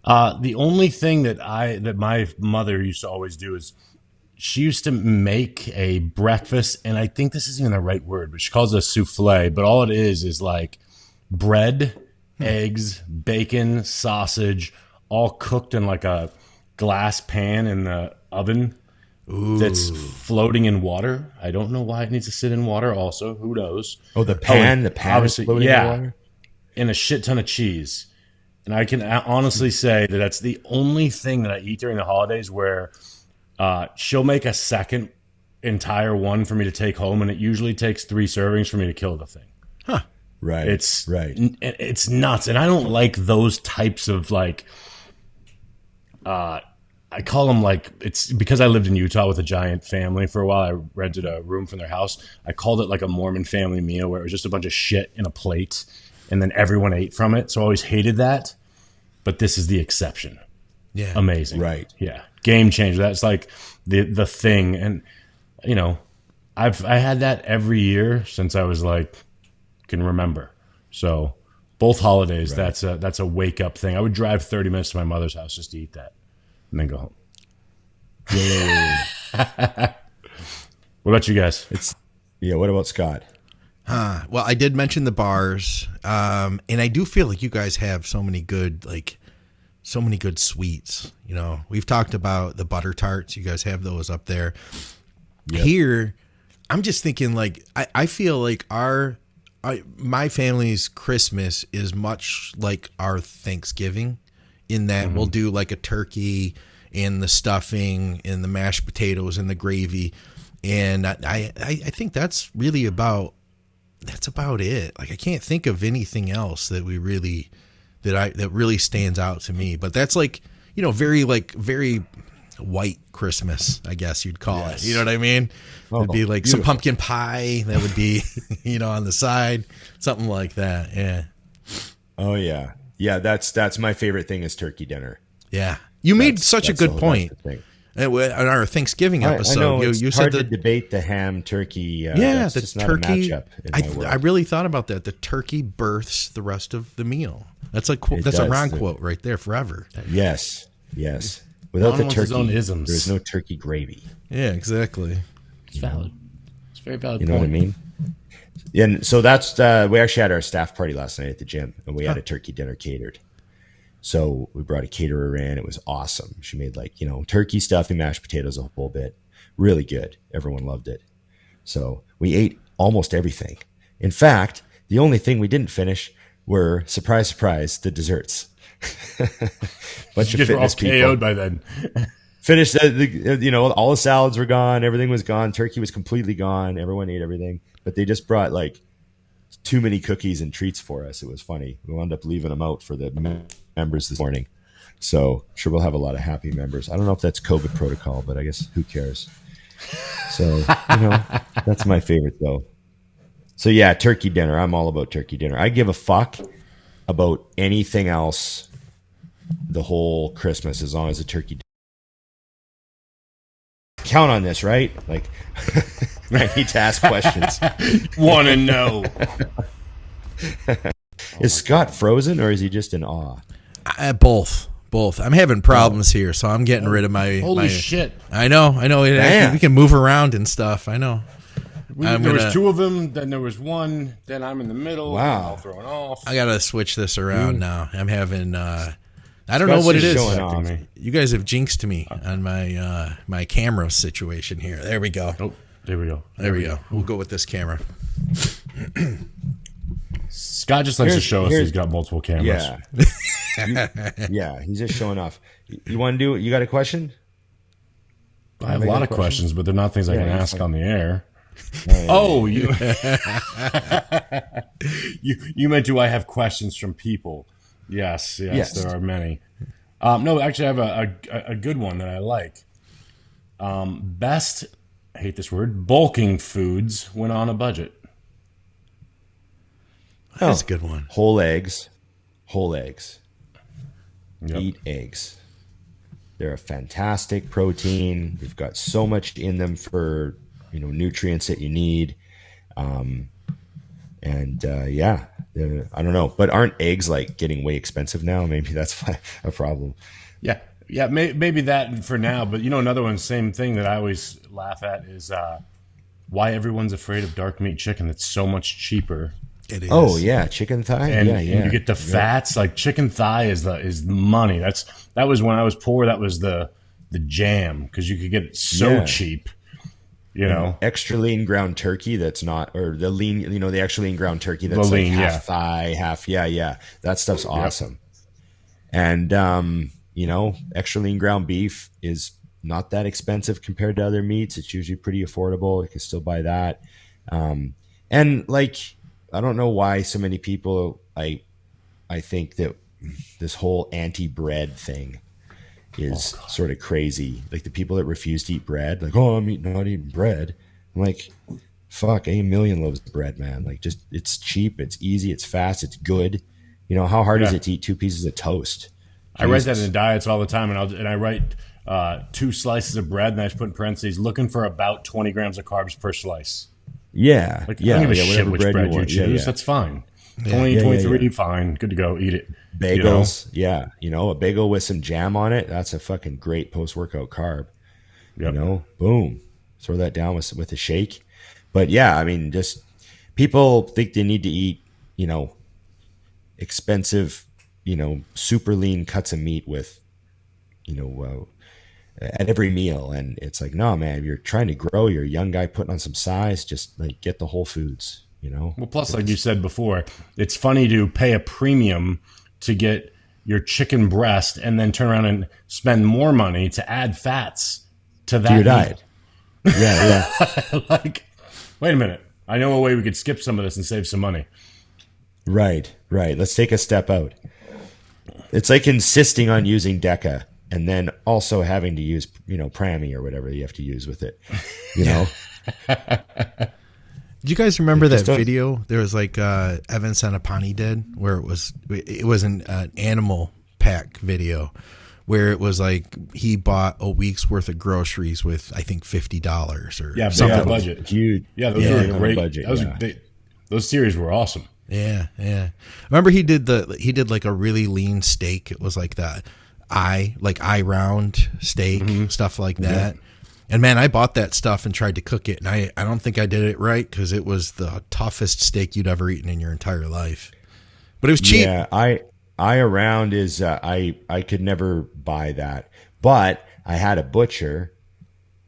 The only thing that my mother used to always do is she used to make a breakfast, and I think this isn't even the right word, but she calls it a souffle. But all it is like bread, eggs, bacon, sausage, all cooked in like a glass pan in the oven. Ooh. That's floating in water. I don't know why it needs to sit in water also. Who knows? Oh, the pan is floating in water? And a shit ton of cheese. And I can honestly say that that's the only thing that I eat during the holidays where she'll make a second entire one for me to take home, and it usually takes 3 servings for me to kill the thing. Huh. Right. It's nuts. And I don't like those types of like I call them like, it's because I lived in Utah with a giant family for a while. I rented a room from their house. I called it like a Mormon family meal where it was just a bunch of shit in a plate and then everyone ate from it. So I always hated that. But this is the exception. Yeah. Amazing. Right. Yeah. Game changer. That's like the thing. And, I had that every year since I was like, can remember. So both holidays, right. That's a wake up thing. I would drive 30 minutes to my mother's house just to eat that. And then go home. Yeah. What about you guys? What about Scott? Well, I did mention the bars, and I do feel like you guys have so many good sweets. We've talked about the butter tarts. You guys have those up there. Yep. Here, I'm just thinking like I feel like my family's Christmas is much like our Thanksgiving. In that we'll do like a turkey and the stuffing and the mashed potatoes and the gravy, and I think that's about it. Like I can't think of anything else that really stands out to me. But that's like very white Christmas, I guess you'd call it. You know what I mean? It'd be like beautiful. Some pumpkin pie that would be on the side, something like that. Yeah. Oh yeah. Yeah, that's my favorite thing is turkey dinner. Yeah, you made such a good point. On our Thanksgiving episode, I know, you said to debate the ham turkey. The turkey. Not a matchup in my I really thought about that. The turkey births the rest of the meal. That's a Ron quote right there forever. Yes. Without the turkey, there's no turkey gravy. Yeah, exactly. It's valid. It's very valid. You know what I mean? And so that's we actually had our staff party last night at the gym, and we had a turkey dinner catered. So we brought a caterer in. It was awesome. She made turkey stuffing, mashed potatoes, a whole bit. Really good. Everyone loved it. So we ate almost everything. In fact, the only thing we didn't finish were, surprise, surprise, the desserts. Bunch of fitness people. KO'd by then. Finished, all the salads were gone. Everything was gone. Turkey was completely gone. Everyone ate everything. But they just brought too many cookies and treats for us. It was funny. We wound up leaving them out for the members this morning. So I'm sure we'll have a lot of happy members. I don't know if that's COVID protocol, but I guess who cares? So, that's my favorite though. So yeah, turkey dinner. I'm all about turkey dinner. I give a fuck about anything else the whole Christmas as long as the turkey. Count on this, right? I need to ask questions. Want to know? Is Scott frozen or is he just in awe? Both. I'm having problems here, so I'm getting rid of my. Holy shit! I know. We can move around and stuff. I know. There was 2 of them. Then there was 1. Then I'm in the middle. Wow! I'm all thrown off. I gotta switch this around now. I'm having. I don't know what it is. You guys have jinxed me on my my camera situation here. There we go. Oh, there we go. There we go. We'll go with this camera. Scott just likes to show us he's got multiple cameras. Yeah. Yeah, he's just showing off. You want to do it? You got a question? I have a lot of questions, but they're not things I can ask on the air. Oh, you you meant, do I have questions from people? Yes, there are many. No, actually, I have a good one that I like. Best, I hate this word, bulking foods when on a budget. That's a good one. Whole eggs. Yep. Eat eggs. They're a fantastic protein. They've got so much in them for, nutrients that you need. I don't know, but aren't eggs like getting way expensive now? Maybe that's a problem. Yeah, maybe that for now. But another one, same thing that I always laugh at is why everyone's afraid of dark meat chicken. That's so much cheaper. It is. Oh yeah, chicken thigh. And, yeah. and you get the fats. Like chicken thigh is the money. That was when I was poor. That was the jam because you could get it so cheap. Extra lean ground turkey that's not, or the lean, the extra lean ground turkey that's lean, like half thigh, half, that stuff's awesome. And, extra lean ground beef is not that expensive compared to other meats. It's usually pretty affordable. You can still buy that. And like, I don't know why so many people, I think that this whole anti-bread thing is sort of crazy. Like the people that refuse to eat bread, like, oh, I'm not eating bread. I'm like, fuck, I eat a million loaves of bread, man. Like, just, it's cheap, it's easy, it's fast, it's good. How hard is it to eat 2 pieces of toast? I write that in diets all the time, and I write 2 slices of bread, and I just put in parentheses, looking for about 20 grams of carbs per slice. Yeah. Like, I don't give a shit which bread you choose. That's fine. 20, 23, fine. Good to go. Eat it. Bagels, a bagel with some jam on it. That's a fucking great post-workout carb. Yep. Boom. Throw that down with a shake. But yeah, I mean, just people think they need to eat, expensive, super lean cuts of meat with, at every meal. And it's like, no, man, you're trying to grow. You're a young guy putting on some size. Just like get the whole foods. Well, plus, like you said before, it's funny to pay a premium to get your chicken breast and then turn around and spend more money to add fats to that your diet. Yeah. Like, wait a minute. I know a way we could skip some of this and save some money. Right. Let's take a step out. It's like insisting on using Deca and then also having to use, Prami or whatever you have to use with it. Do you guys remember that video? There was like Evan Senapani did, where it was an animal pack video, where it was like he bought a week's worth of groceries with I think $50 or something. Yeah, budget. Huge. Yeah, those were great. Budget, those series were awesome. Yeah. Remember he did like a really lean steak. It was like that eye round steak, stuff like that. And man, I bought that stuff and tried to cook it, and I don't think I did it right because it was the toughest steak you'd ever eaten in your entire life. But it was cheap. Yeah, I around is I could never buy that, but I had a butcher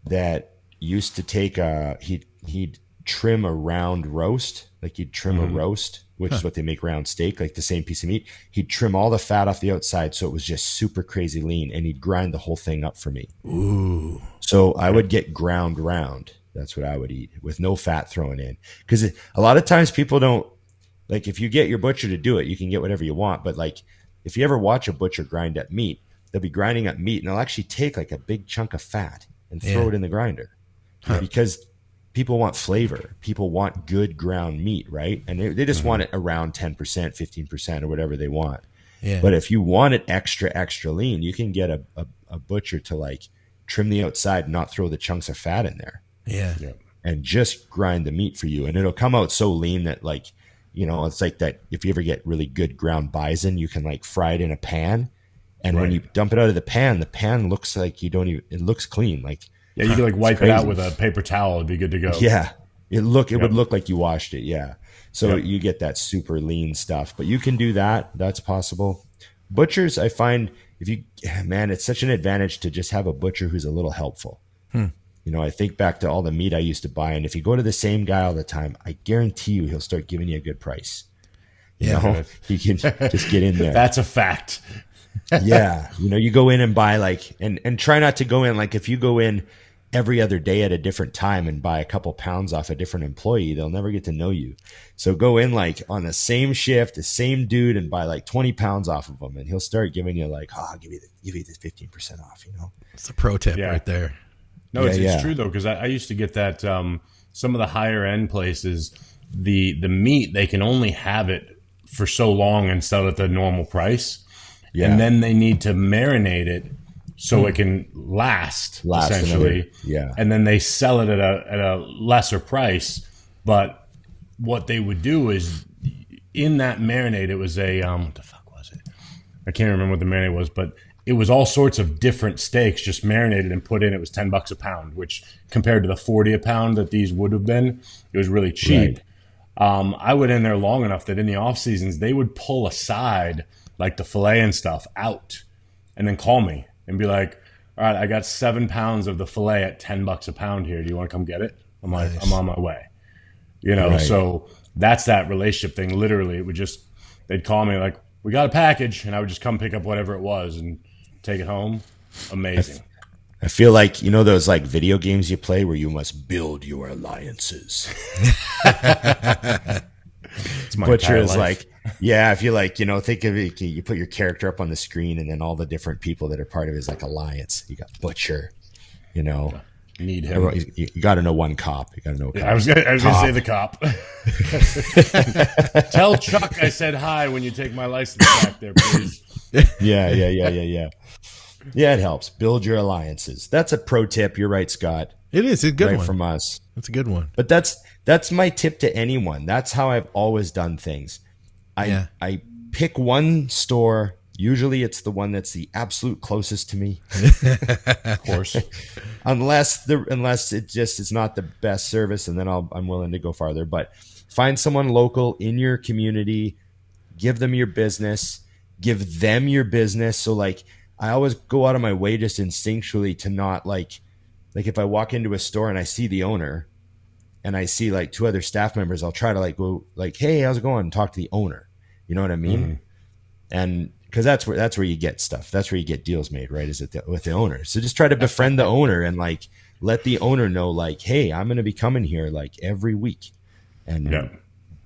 that used to take he'd trim a round roast, like he'd trim a roast, which is what they make round steak, like the same piece of meat. He'd trim all the fat off the outside, so it was just super crazy lean, and he'd grind the whole thing up for me. Ooh. So I would get ground round. That's what I would eat with no fat thrown in. Because a lot of times people don't, like if you get your butcher to do it, you can get whatever you want. But like if you ever watch a butcher grind up meat, they'll be grinding up meat and they'll actually take like a big chunk of fat and throw it in the grinder. Because people want flavor. People want good ground meat, right? And they just want it around 10%, 15% or whatever they want. Yeah. But if you want it extra lean, you can get a butcher to like trim the outside and not throw the chunks of fat in there. Yeah. And just grind the meat for you. And it'll come out so lean that like, it's like that if you ever get really good ground bison, you can like fry it in a pan. And when you dump it out of the pan looks like it looks clean. Like, yeah, you can like wipe it out with a paper towel. It'd be good to go. Yeah. It would look like you washed it. Yeah. So you get that super lean stuff, but you can do that. That's possible. Butchers, I find it's such an advantage to just have a butcher who's a little helpful. I think back to all the meat I used to buy, and if you go to the same guy all the time, I guarantee you he'll start giving you a good price. He can just get in there. That's a fact. Yeah. You go in and buy like, and try not to go in, like if you go in every other day at a different time and buy a couple pounds off a different employee, they'll never get to know you. So go in like on the same shift, the same dude, and buy like 20 pounds off of him, and he'll start giving you like, I'll give you this 15% off, you know? It's a pro tip right there. No, it's true though, because I used to get that some of the higher end places, the meat, they can only have it for so long and sell it at the normal price. Yeah. And then they need to marinate it so it can last essentially. Yeah. And then they sell it at a lesser price. But what they would do is in that marinade, it was a what the fuck was it? I can't remember what the marinade was, but it was all sorts of different steaks just marinated and put in. It was $10 a pound, which compared to the 40 a pound that these would have been, it was really cheap. Right. I went in there long enough that in the off seasons, they would pull aside like the filet and stuff out and then call me and be like, all right, I got 7 pounds of the filet at $10 a pound here. Do you want to come get it? I'm like, I'm on my way. You know, so that's that relationship thing. Literally, it would just, they'd call me like, we got a package, and I would just come pick up whatever it was and take it home. Amazing. I feel like, you know, those like video games you play where you must build your alliances. Butcher is like, yeah, if you like, you know, think of it, you put your character up on the screen and then all the different people that are part of his like alliance. You got Butcher, you know. Need him. You got to know one cop. You got to know. I was going to say the cop. Tell Chuck I said hi when you take my license back there, please. Yeah. Yeah, it helps. Build your alliances. That's a pro tip. You're right, Scott. It is a good one from us. That's a good one. But that's my tip to anyone. That's how I've always done things. I pick one store. Usually it's the one that's the absolute closest to me. Of course. unless it just is not the best service, and then I'm willing to go farther. But find someone local in your community, give them your business, give them your business. So like I always go out of my way just instinctually to not like if I walk into a store and I see the owner and I see like 2 other staff members, I'll try to like go like, hey, how's it going? And talk to the owner. You know what I mean? Mm-hmm. And because that's where you get stuff. That's where you get deals made, right? Is it with the owner? So just try to befriend the owner and like let the owner know, like, hey, I'm going to be coming here like every week and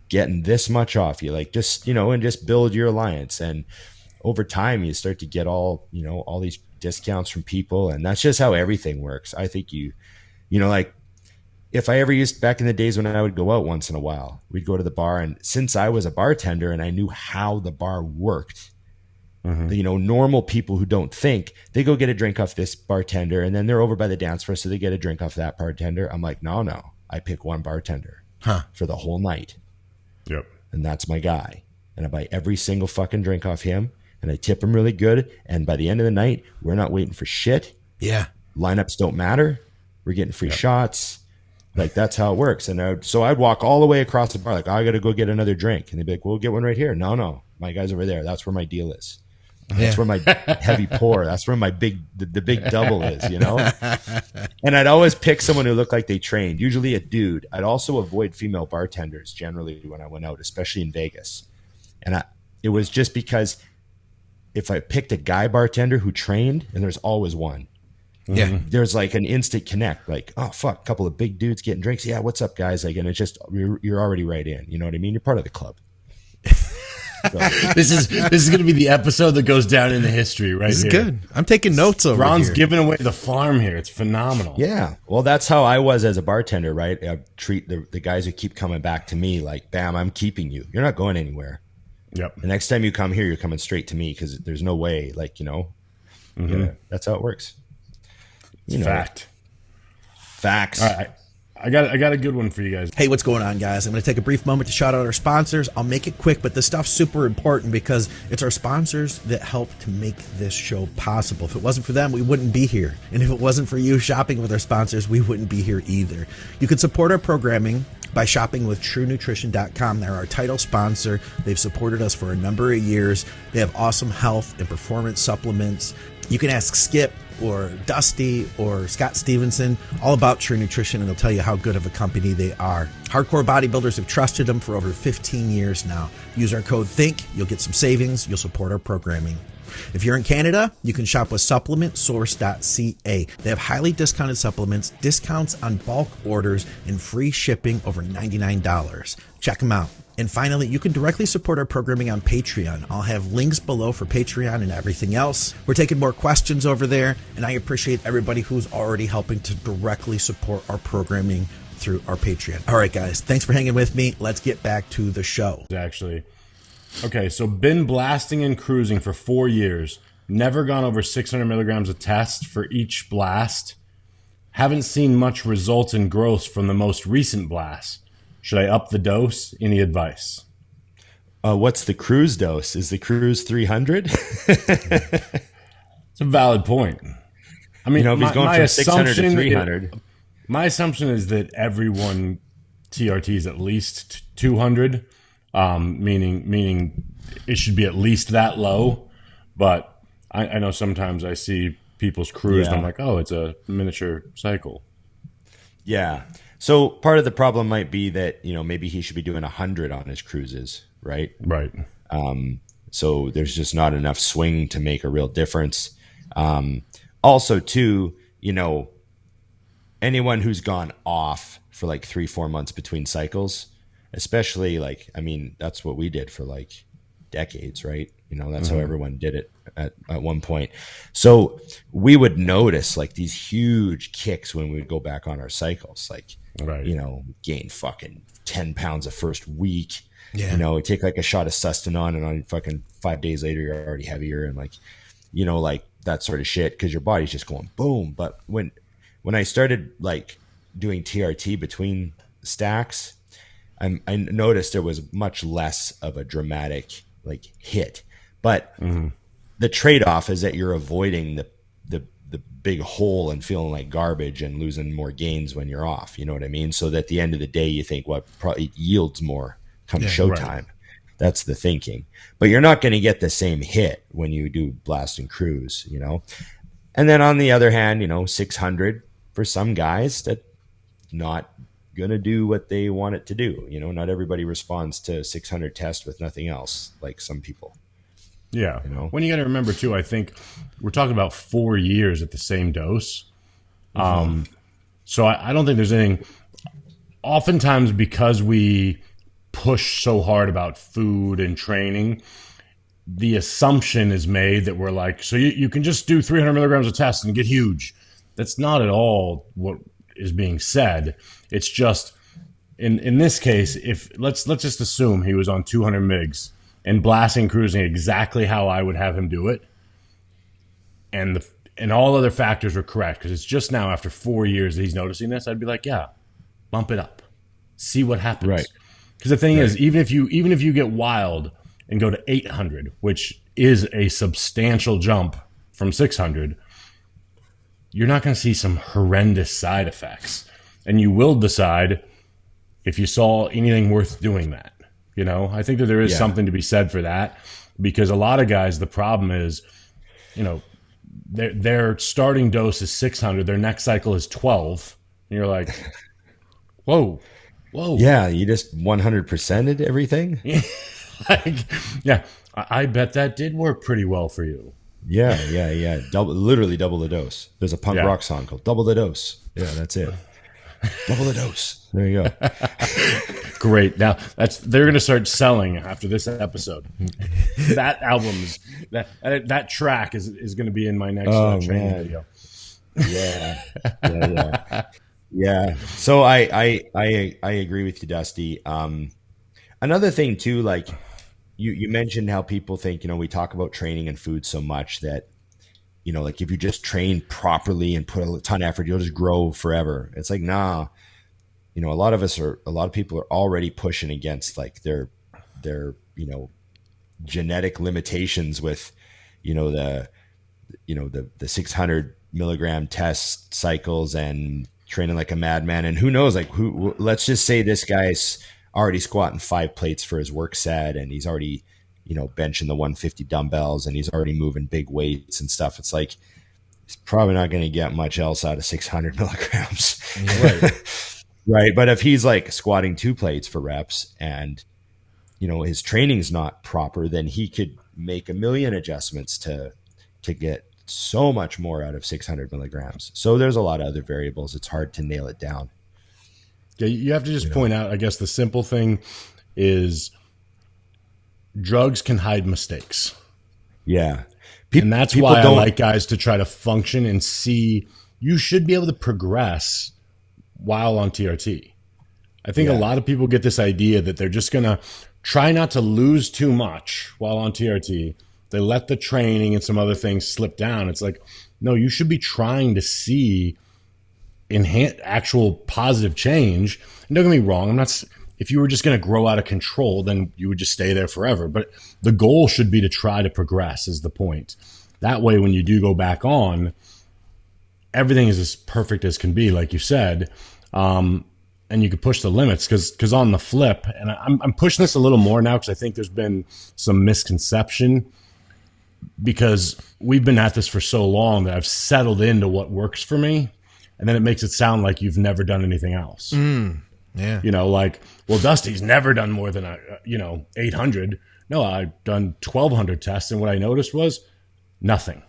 getting this much off you, like just and just build your alliance. And over time, you start to get all these discounts from people, and that's just how everything works. I think like if I ever used back in the days when I would go out once in a while, we'd go to the bar, and since I was a bartender and I knew how the bar worked. Mm-hmm. Normal people who don't think, they go get a drink off this bartender and then they're over by the dance floor, so they get a drink off that bartender. I'm like, no, I pick one bartender for the whole night. Yep. And that's my guy. And I buy every single fucking drink off him, and I tip him really good. And by the end of the night, we're not waiting for shit. Yeah. Lineups don't matter. We're getting free shots. Like that's how it works. And so I'd walk all the way across the bar, like, I got to go get another drink. And they'd be like, we'll get one right here. No, my guy's over there. That's where my deal is. That's where my heavy pour. That's where my the big double is, And I'd always pick someone who looked like they trained, usually a dude. I'd also avoid female bartenders generally when I went out, especially in Vegas. And it was just because if I picked a guy bartender who trained, and there's always one, there's like an instant connect. Like, oh fuck, a couple of big dudes getting drinks. Yeah, what's up, guys? Like, and it's just you're already right in. You know what I mean? You're part of the club. So. This is going to be the episode that goes down in the history right this here. This is good. I'm taking notes over Ron's here. giving away the farm here. It's phenomenal. Yeah. Well, that's how I was as a bartender, right? I treat the guys who keep coming back to me like, bam, I'm keeping you. You're not going anywhere. Yep. The next time you come here, you're coming straight to me because there's no way, like, that's how it works. Facts. All right. I got a good one for you guys. Hey, what's going on, guys? I'm going to take a brief moment to shout out our sponsors. I'll make it quick, but this stuff's super important because it's our sponsors that help to make this show possible. If it wasn't for them, we wouldn't be here. And if it wasn't for you shopping with our sponsors, we wouldn't be here either. You can support our programming by shopping with TrueNutrition.com. They're our title sponsor. They've supported us for a number of years. They have awesome health and performance supplements. You can ask Skip or Dusty or Scott Stevenson all about True Nutrition, and they'll tell you how good of a company they are. Hardcore bodybuilders have trusted them for over 15 years now. Use our code THINK. You'll get some savings. You'll support our programming. If you're in Canada, you can shop with supplementsource.ca. They have highly discounted supplements, discounts on bulk orders, and free shipping over $99. Check them out. And finally, you can directly support our programming on Patreon. I'll have links below for Patreon and everything else. We're taking more questions over there, and I appreciate everybody who's already helping to directly support our programming through our Patreon. All right, guys, thanks for hanging with me. Let's get back to the show. Actually, okay, so been blasting and cruising for 4 years. Never gone over 600 milligrams of test for each blast. Haven't seen much results in growth from the most recent blast. Should I up the dose? Any advice? What's the cruise dose? Is the cruise 300? It's a valid point. I mean, if he's going from 600 to 300. My assumption is that everyone TRTs at least 200, meaning it should be at least that low. But I know sometimes I see people's cruise and I'm like, oh, it's a miniature cycle. Yeah. So part of the problem might be that, maybe he should be doing 100 on his cruises, right? Right. So there's just not enough swing to make a real difference. Also, too, anyone who's gone off for like 3-4 months between cycles, especially that's what we did for like decades, right? That's how everyone did it at one point. So we would notice like these huge kicks when we would go back on our cycles, like, right. Gain fucking 10 pounds the first week. Yeah. We take like a shot of sustanon and on fucking 5 days later, you're already heavier and like that sort of shit. Cause your body's just going boom. But when I started like doing TRT between stacks, I noticed there was much less of a dramatic like hit, but the trade-off is that you're avoiding the big hole and feeling like garbage and losing more gains when you're off. You know what I mean? So that at the end of the day, you think, well, probably it yields more come showtime. Right. That's the thinking. But you're not going to get the same hit when you do blast and cruise, And then on the other hand, 600 for some guys, that's not going to do what they want it to do. Not everybody responds to 600 test with nothing else like some people. Yeah. When you got to remember, too, I think we're talking about 4 years at the same dose. So I don't think there's anything. Oftentimes, because we push so hard about food and training, the assumption is made that we're like, so you can just do 300 milligrams of test and get huge. That's not at all what is being said. It's just, in this case, if let's just assume he was on 200 migs and blasting, cruising exactly how I would have him do it, and all other factors were correct, because it's just now after 4 years that he's noticing this, I'd be like, yeah, bump it up, see what happens. Right. Because the thing is, even if you get wild and go to 800, which is a substantial jump from 600, you're not going to see some horrendous side effects, and you will decide if you saw anything worth doing that. I think that there is something to be said for that, because a lot of guys, the problem is, their starting dose is 600, their next cycle is 12, and you're like, whoa. Yeah, you just 100%ed everything. I bet that did work pretty well for you. Yeah. Literally double the dose. There's a punk rock song called "Double the Dose." Yeah, that's it. Double the dose. There you go. Great. Now they're going to start selling after this episode. That album's that track is going to be in my next training video. Yeah. So I agree with you, Dusty. Another thing too, like you mentioned how people think, we talk about training and food so much that, like if you just train properly and put a ton of effort, you'll just grow forever. It's like, nah, a lot of people are already pushing against like their genetic limitations with, the 600 milligram test cycles and training like a madman. And who knows, like let's just say this guy's already squatting 5 plates for his work set, and he's already, benching the 150 dumbbells, and he's already moving big weights and stuff. It's like, he's probably not going to get much else out of 600 milligrams. Right. Right. But if he's like squatting 2 plates for reps and, his training's not proper, then he could make a million adjustments to get so much more out of 600 milligrams. So there's a lot of other variables. It's hard to nail it down. Yeah, you have to just point out, I guess the simple thing is drugs can hide mistakes. Yeah. And that's why I like guys to try to function and see. You should be able to progress while on TRT. I think a lot of people get this idea that they're just going to try not to lose too much while on TRT. They let the training and some other things slip down. It's like, no, you should be trying to see actual positive change. And don't get me wrong, I'm not. If you were just going to grow out of control, then you would just stay there forever. But the goal should be to try to progress is the point. That way, when you do go back on, everything is as perfect as can be, like you said. And you can push the limits because on the flip, and I'm pushing this a little more now because I think there's been some misconception because we've been at this for so long that I've settled into what works for me. And then it makes it sound like you've never done anything else. Yeah. You know, like, well, Dusty's never done more than, 800. No, I've done 1,200 tests. And what I noticed was nothing.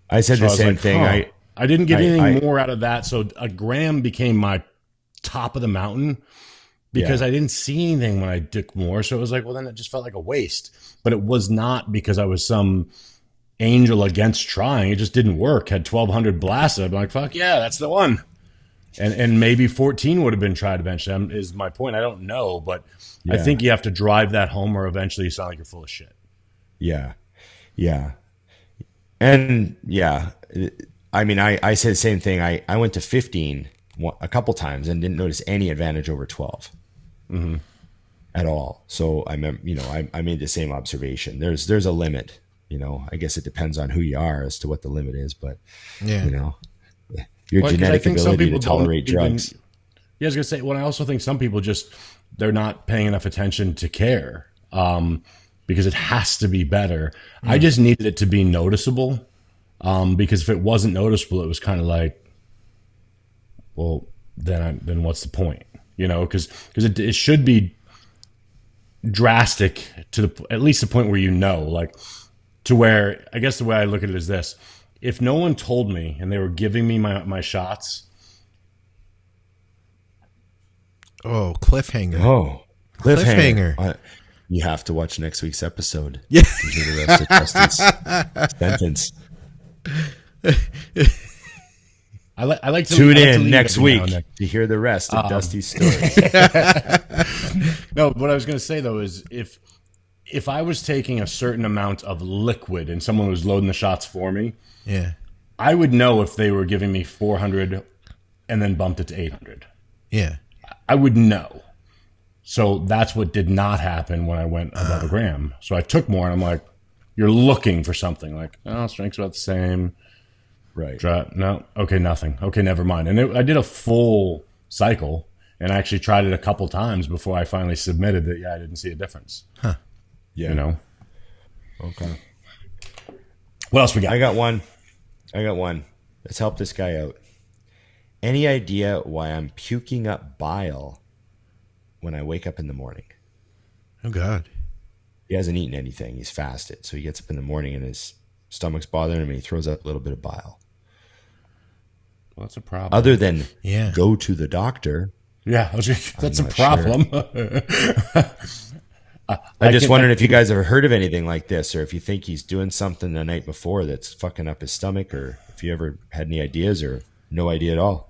I said the same thing. I didn't get anything more out of that. So a gram became my top of the mountain because I didn't see anything when I did more. So it was like, well, then it just felt like a waste. But it was not because I was some angel against trying. It just didn't work. Had 1,200 blasted. I'm like, fuck yeah, that's the one. And maybe 14 would have been tried eventually, is my point. I don't know, but I think you have to drive that home or eventually you sound like you're full of shit. Yeah. Yeah. And I mean, I said the same thing. I went to 15 a couple times and didn't notice any advantage over 12 at all. So I made the same observation. There's a limit, I guess it depends on who you are as to what the limit is, but your genetic ability to tolerate drugs. I was going to say, I also think some people they're not paying enough attention to care because it has to be better. I just needed it to be noticeable because if it wasn't noticeable, it was kind of like, well, then what's the point? Because it should be drastic to at least the point where like to where I guess the way I look at it is this. If no one told me and they were giving me my shots. Oh, cliffhanger. Oh, cliffhanger. You have to watch next week's episode. Yeah. To hear the rest of Dusty's sentence. I like to tune in next week to hear the rest of Dusty's story. No, what I was going to say though is if I was taking a certain amount of liquid and someone was loading the shots for me, I would know if they were giving me 400 and then bumped it to 800. Yeah. I would know. So that's what did not happen when I went above a gram. So I took more and I'm like, you're looking for something like, oh, strength's about the same. Right. No. Okay, nothing. Okay, never mind. And I did a full cycle and I actually tried it a couple times before I finally submitted that, I didn't see a difference. Huh. Yeah. Okay. What else we got? I got one. Let's help this guy out. Any idea why I'm puking up bile when I wake up in the morning? Oh, God. He hasn't eaten anything. He's fasted. So he gets up in the morning and his stomach's bothering him and he throws up a little bit of bile. Well, that's a problem. Other than go to the doctor. Yeah, that's a problem. Sure. I'm just wondering if you guys ever heard of anything like this, or if you think he's doing something the night before that's fucking up his stomach, or if you ever had any ideas or no idea at all.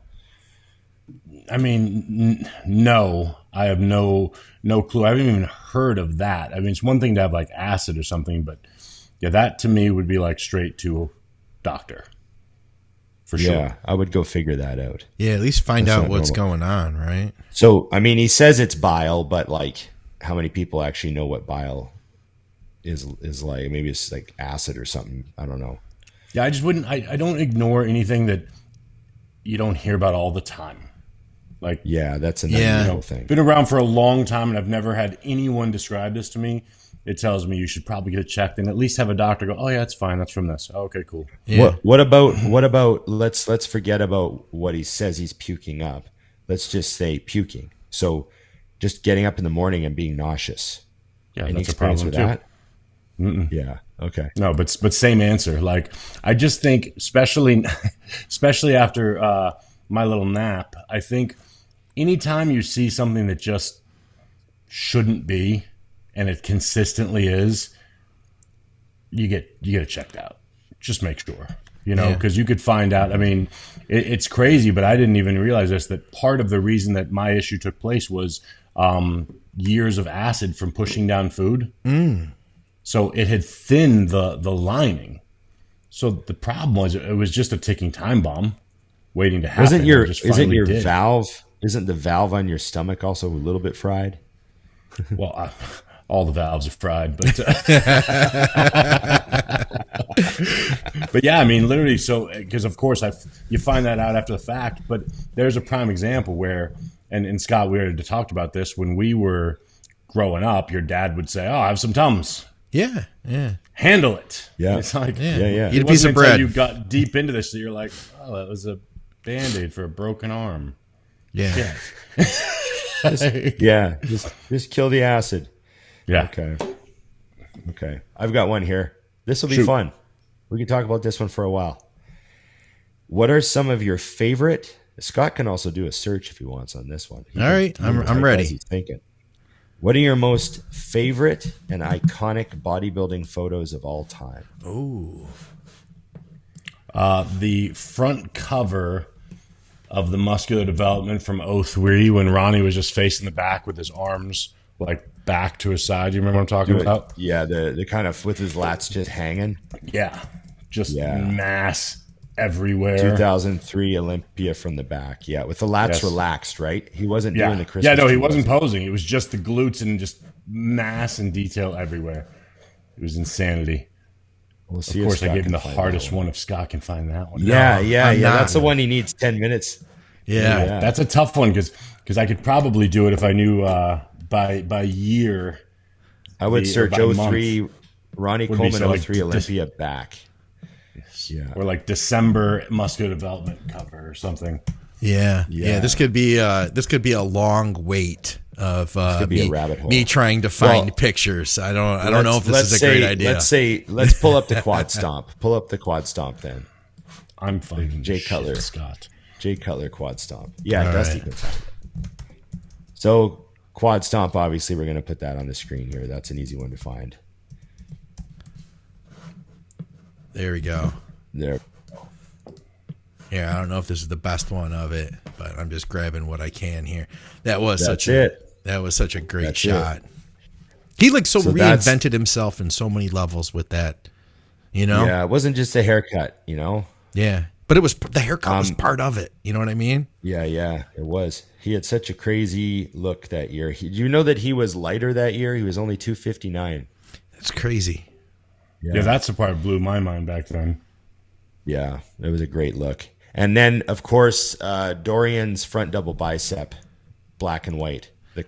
I mean, no, I have no clue. I haven't even heard of that. I mean, it's one thing to have like acid or something, but that to me would be like straight to a doctor. For sure. Yeah, I would go figure that out. Yeah, at least find out what's going on, right? So, I mean, he says it's bile, but like, how many people actually know what bile is like? Maybe it's like acid or something. I don't know. Yeah, I just wouldn't. I don't ignore anything that you don't hear about all the time. Like, that's another thing. Been around for a long time, and I've never had anyone describe this to me. It tells me you should probably get it checked and at least have a doctor go, oh yeah, it's fine. That's from this. Oh, okay, cool. Yeah. What about let's forget about what he says he's puking up. Let's just say puking. So just getting up in the morning and being nauseous. Yeah, Any that's a experience problem with too. that? Yeah. Okay. No, but same answer. Like, I just think, especially after my little nap, I think anytime you see something that just shouldn't be, and it consistently is, you get it checked out. Just make sure, because you could find out. I mean, it's crazy, but I didn't even realize this, that part of the reason that my issue took place was years of acid from pushing down food. So it had thinned the lining. So the problem was, it was just a ticking time bomb waiting to happen. Isn't the valve on your stomach also a little bit fried? Well, all the valves are fried, but but yeah, I mean, literally. So, because of course you find that out after the fact, but there's a prime example where, and Scott, we already talked about this, when we were growing up, your dad would say, "Oh, I have some Tums." Yeah. Handle it. Yeah. It's like, yeah. Eat a piece of bread. You got deep into this, so you're like, oh, that was a Band-Aid for a broken arm. Yeah. Just kill the acid. Yeah. Okay. I've got one here. This will be fun. We can talk about this one for a while. What are some of your favorite? Scott can also do a search if he wants on this one. All right. I'm ready. He's thinking. What are your most favorite and iconic bodybuilding photos of all time? Ooh. The front cover of the Muscular Development from 03, when Ronnie was just facing the back with his arms like back to his side. Do you remember what I'm talking about? Yeah, the kind of with his lats just hanging. Yeah. Just mass everywhere. 2003 Olympia from the back. Yeah, with the lats relaxed, right? He wasn't doing the Christmas. Yeah, no, he wasn't posing. It was just the glutes and just mass and detail everywhere. It was insanity. We'll see. Of course, I gave him the hardest one if Scott can find that one. Yeah. That's the one he needs 10 minutes. Yeah. That's a tough one because I could probably do it if I knew by year. I would search 03 Ronnie Coleman so 03 Olympia back. Yeah. Or like December Muscular Development cover or something. Yeah. This could be a long wait of me trying to find pictures. I don't know if this is a great idea. Let's pull up the quad stomp. Pull up the quad stomp then. I'm finding Jay Cutler, Scott. Jay Cutler quad stomp. Yeah, All Dusty right. can find it. So quad stomp. Obviously, we're going to put that on the screen here. That's an easy one to find. There we go. There. Here, I don't know if this is the best one of it, but I'm just grabbing what I can here. That was such a great shot. He reinvented himself in so many levels with that, Yeah, it wasn't just a haircut, Yeah, but the haircut was part of it. You know what I mean? Yeah, it was. He had such a crazy look that year. Do you know that he was lighter that year? He was only 259. That's crazy. Yeah, that's the part that blew my mind back then. Yeah, it was a great look. And then, of course, Dorian's front double bicep, black and white. The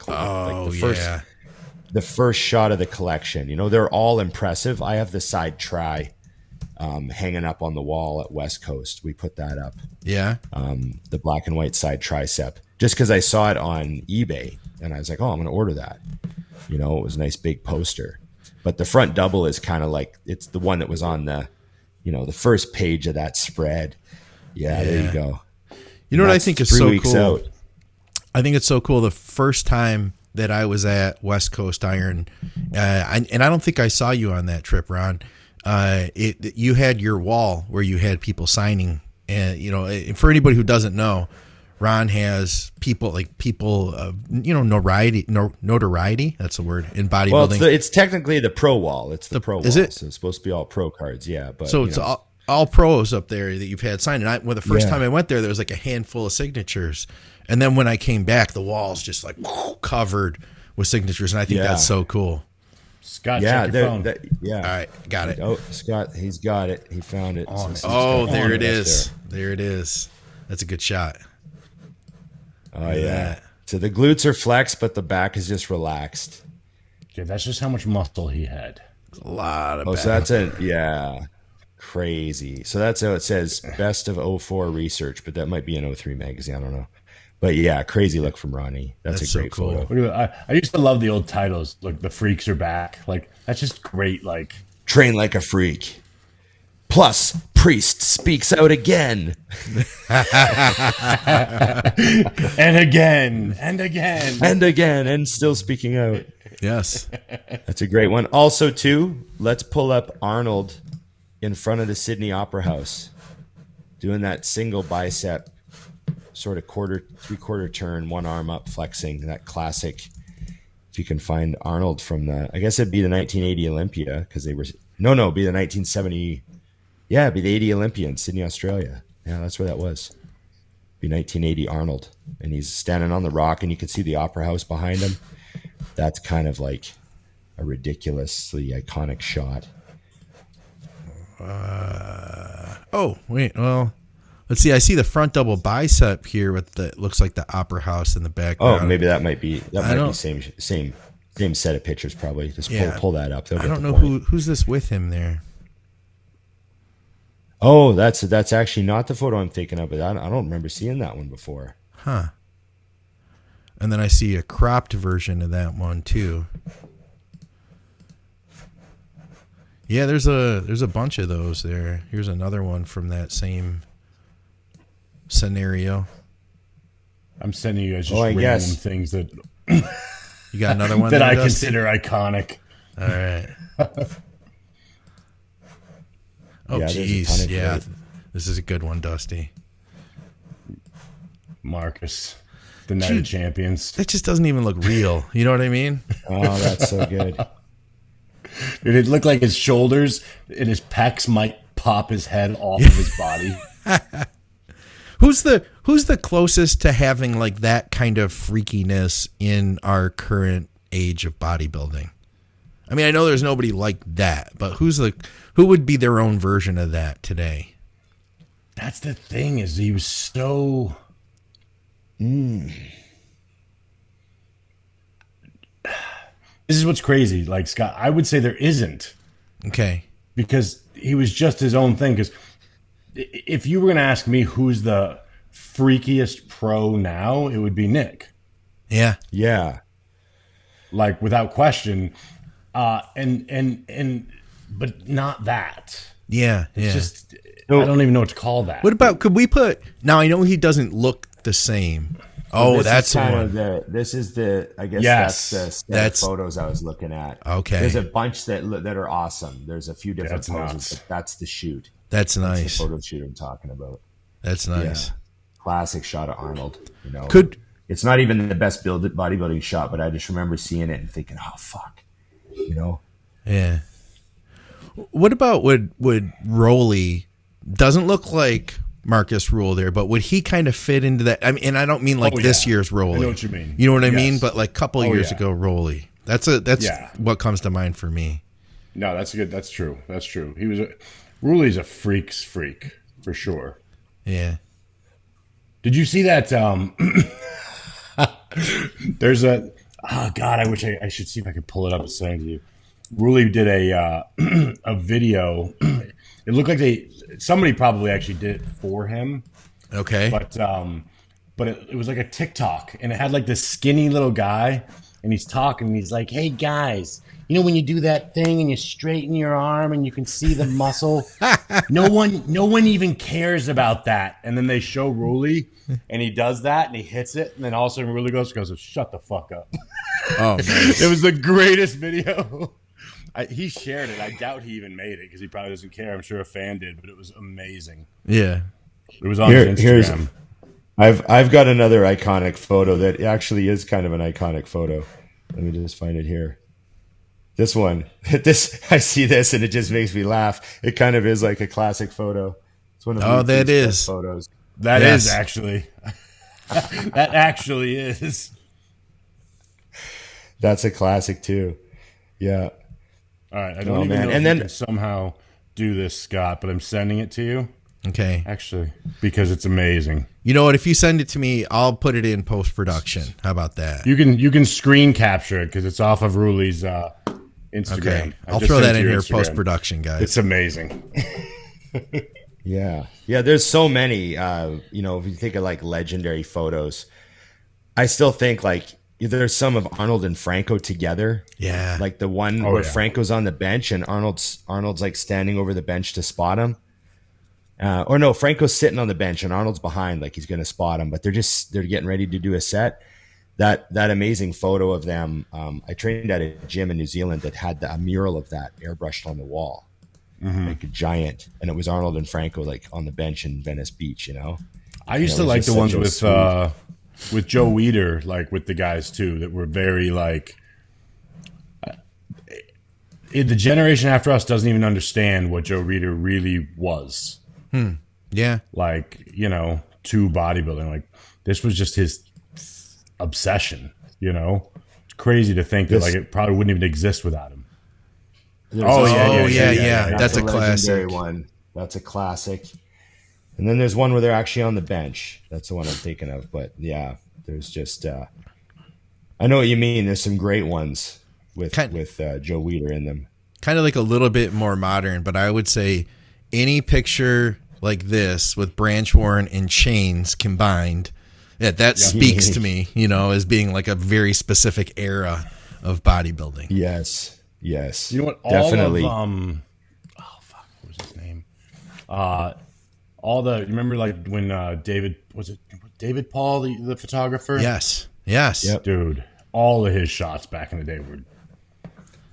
first shot of the collection. They're all impressive. I have the side try hanging up on the wall at West Coast. We put that up. Yeah. The black and white side tricep. Just because I saw it on eBay, and I was like, oh, I'm going to order that. It was a nice big poster. But the front double is kind of like, it's the one that was on the first page of that spread. Yeah, there you go. You know what I think is so cool? Out. I think it's so cool. The first time that I was at West Coast Iron, and I don't think I saw you on that trip, Ron. You had your wall where you had people signing, and for anybody who doesn't know, Ron has people notoriety. That's the word in bodybuilding. Well, it's technically the pro wall. It's the pro wall. Is it? So it's supposed to be all pro cards. Yeah, but so it's all pros up there that you've had signed. And the first time I went there was like a handful of signatures, and then when I came back, the wall's just like covered with signatures, and I think that's so cool. Scott, check your phone. All right, got it. Oh, Scott, he's got it. He found it. There it is. There it is. That's a good shot. Oh, yeah. So the glutes are flexed, but the back is just relaxed. Okay, that's just how much muscle he had. A lot of back. So that's crazy. So that's how it says best of 04 research, but that might be an 03 magazine. I don't know. But yeah, crazy look from Ronnie. That's a so great cool. photo. Look at that. I used to love the old titles, like "The Freaks Are Back." Like that's just great. Like Train like a freak. Plus, priest speaks out again. and again, and again, And again, and still speaking out. Yes. That's a great one. Also, too, let's pull up Arnold in front of the Sydney Opera House, doing that single bicep, sort of three-quarter turn, one arm up, flexing, that classic. If you can find Arnold from I guess it'd be the 1980 Olympia, because they were, it'd be the 1970, it'd be the 80 Olympia in Sydney, Australia. Yeah, that's where that was. It'd be 1980 Arnold. And he's standing on the rock, and you can see the Opera House behind him. That's kind of like a ridiculously iconic shot. Oh, wait. Well, let's see. I see the front double bicep here with looks like the Opera House in the background. Oh, maybe that might be same set of pictures probably. Just pull that up. I don't know who's this with him there. Oh, that's actually not the photo I'm thinking of, but I don't remember seeing that one before. Huh. And then I see a cropped version of that one too. Yeah, there's a bunch of those there. Here's another one from that same scenario. I'm sending you guys just random things that you got another one that there, I Dusty? consider iconic. All right. Oh, Yeah, there's a ton geez. of Yeah, great- this is a good one, Dusty. Marcus, the Night of Champions. It just doesn't even look real. You know what I mean? Oh, that's so good. Dude, it looked like his shoulders and his pecs might pop his head off of his body. Who's the closest to having like that kind of freakiness in our current age of bodybuilding? I mean, I know there's nobody like that, but who would be their own version of that today? That's the thing, is he was so This is what's crazy. Like, Scott, I would say there isn't. Okay. Because he was just his own thing. Because if you were going to ask me who's the freakiest pro now, it would be Nick. Yeah. Yeah. Like, without question. But not that. Yeah. It's Yeah. just, I don't even know what to call that. What about, could we put, now I know he doesn't look the same. Oh, that's the one. This is the, I guess Yes. that's the set of photos I was looking at. Okay. There's a bunch that are awesome. There's a few different That's poses, nuts. but that's the shoot. That's That's nice. the photo shoot I'm talking about. That's nice. Yeah. Classic shot of Arnold. You know, it's not even the best bodybuilding shot, but I just remember seeing it and thinking, oh fuck, you know. Yeah. What about would Rolly, doesn't look like Marcus Rule there, but would he kind of fit into that? I mean, and I don't mean like this year's Rolly. I know what you mean. You know what I Yes. mean? But like a couple of years ago, Rolly. That's what comes to mind for me. No, that's good. That's true. That's true. Ruli's a freak's freak for sure. Yeah. Did you see that? There's oh God, I wish I should see if I could pull it up and send it to you. Ruli did a video. It looked like somebody probably actually did it for him. Okay. But it was like a TikTok, and it had like this skinny little guy, and he's talking, and he's like, "Hey guys, you know when you do that thing and you straighten your arm and you can see the muscle? No one even cares about that." And then they show Ruli, and he does that, and he hits it, and then all of a sudden Ruli goes, "Shut the fuck up." Oh, nice. It was the greatest video. He shared it. I doubt he even made it because he probably doesn't care. I'm sure a fan did, but it was amazing. Yeah. It was on his Instagram. I've got another iconic photo that actually is kind of an iconic photo. Let me just find it here. This one. I see this and it just makes me laugh. It kind of is like a classic photo. It's one of that is photos. That is actually. That actually is. That's a classic too. Yeah. All right. I don't even know if you can somehow do this, Scott, but I'm sending it to you. Okay. Actually, because it's amazing. You know what? If you send it to me, I'll put it in post-production. How about that? You can screen capture it because it's off of Ruli's Instagram. Okay. I'll throw that in here post-production, guys. It's amazing. Yeah. Yeah, there's so many, if you think of like legendary photos, I still think like there's some of Arnold and Franco together. Yeah. Like the one where Franco's on the bench and Arnold's like standing over the bench to spot him. Or no, Franco's sitting on the bench and Arnold's behind, like he's going to spot him, but they're getting ready to do a set. That amazing photo of them. I trained at a gym in New Zealand that had a mural of that airbrushed on the wall, like a giant, and it was Arnold and Franco like on the bench in Venice Beach. You know, I used to like the ones with Joe Weider, like with the guys too, that were very like. The generation after us doesn't even understand what Joe Weider really was. Yeah. Like, you know, to bodybuilding. Like, this was just his obsession, you know? It's crazy to think that, like, it probably wouldn't even exist without him. Yeah. That's a classic one. That's a classic. And then there's one where they're actually on the bench. That's the one I'm thinking of. But, yeah, there's just I know what you mean. There's some great ones with Joe Weider in them. Kind of like a little bit more modern, but I would say any picture like this with Branch Warren and chains combined, that speaks to me, you know, as being like a very specific era of bodybuilding. Yes. You know what? Definitely. What was his name? You remember like when David Paul, the photographer? Yes. Yep. Dude, all of his shots back in the day were.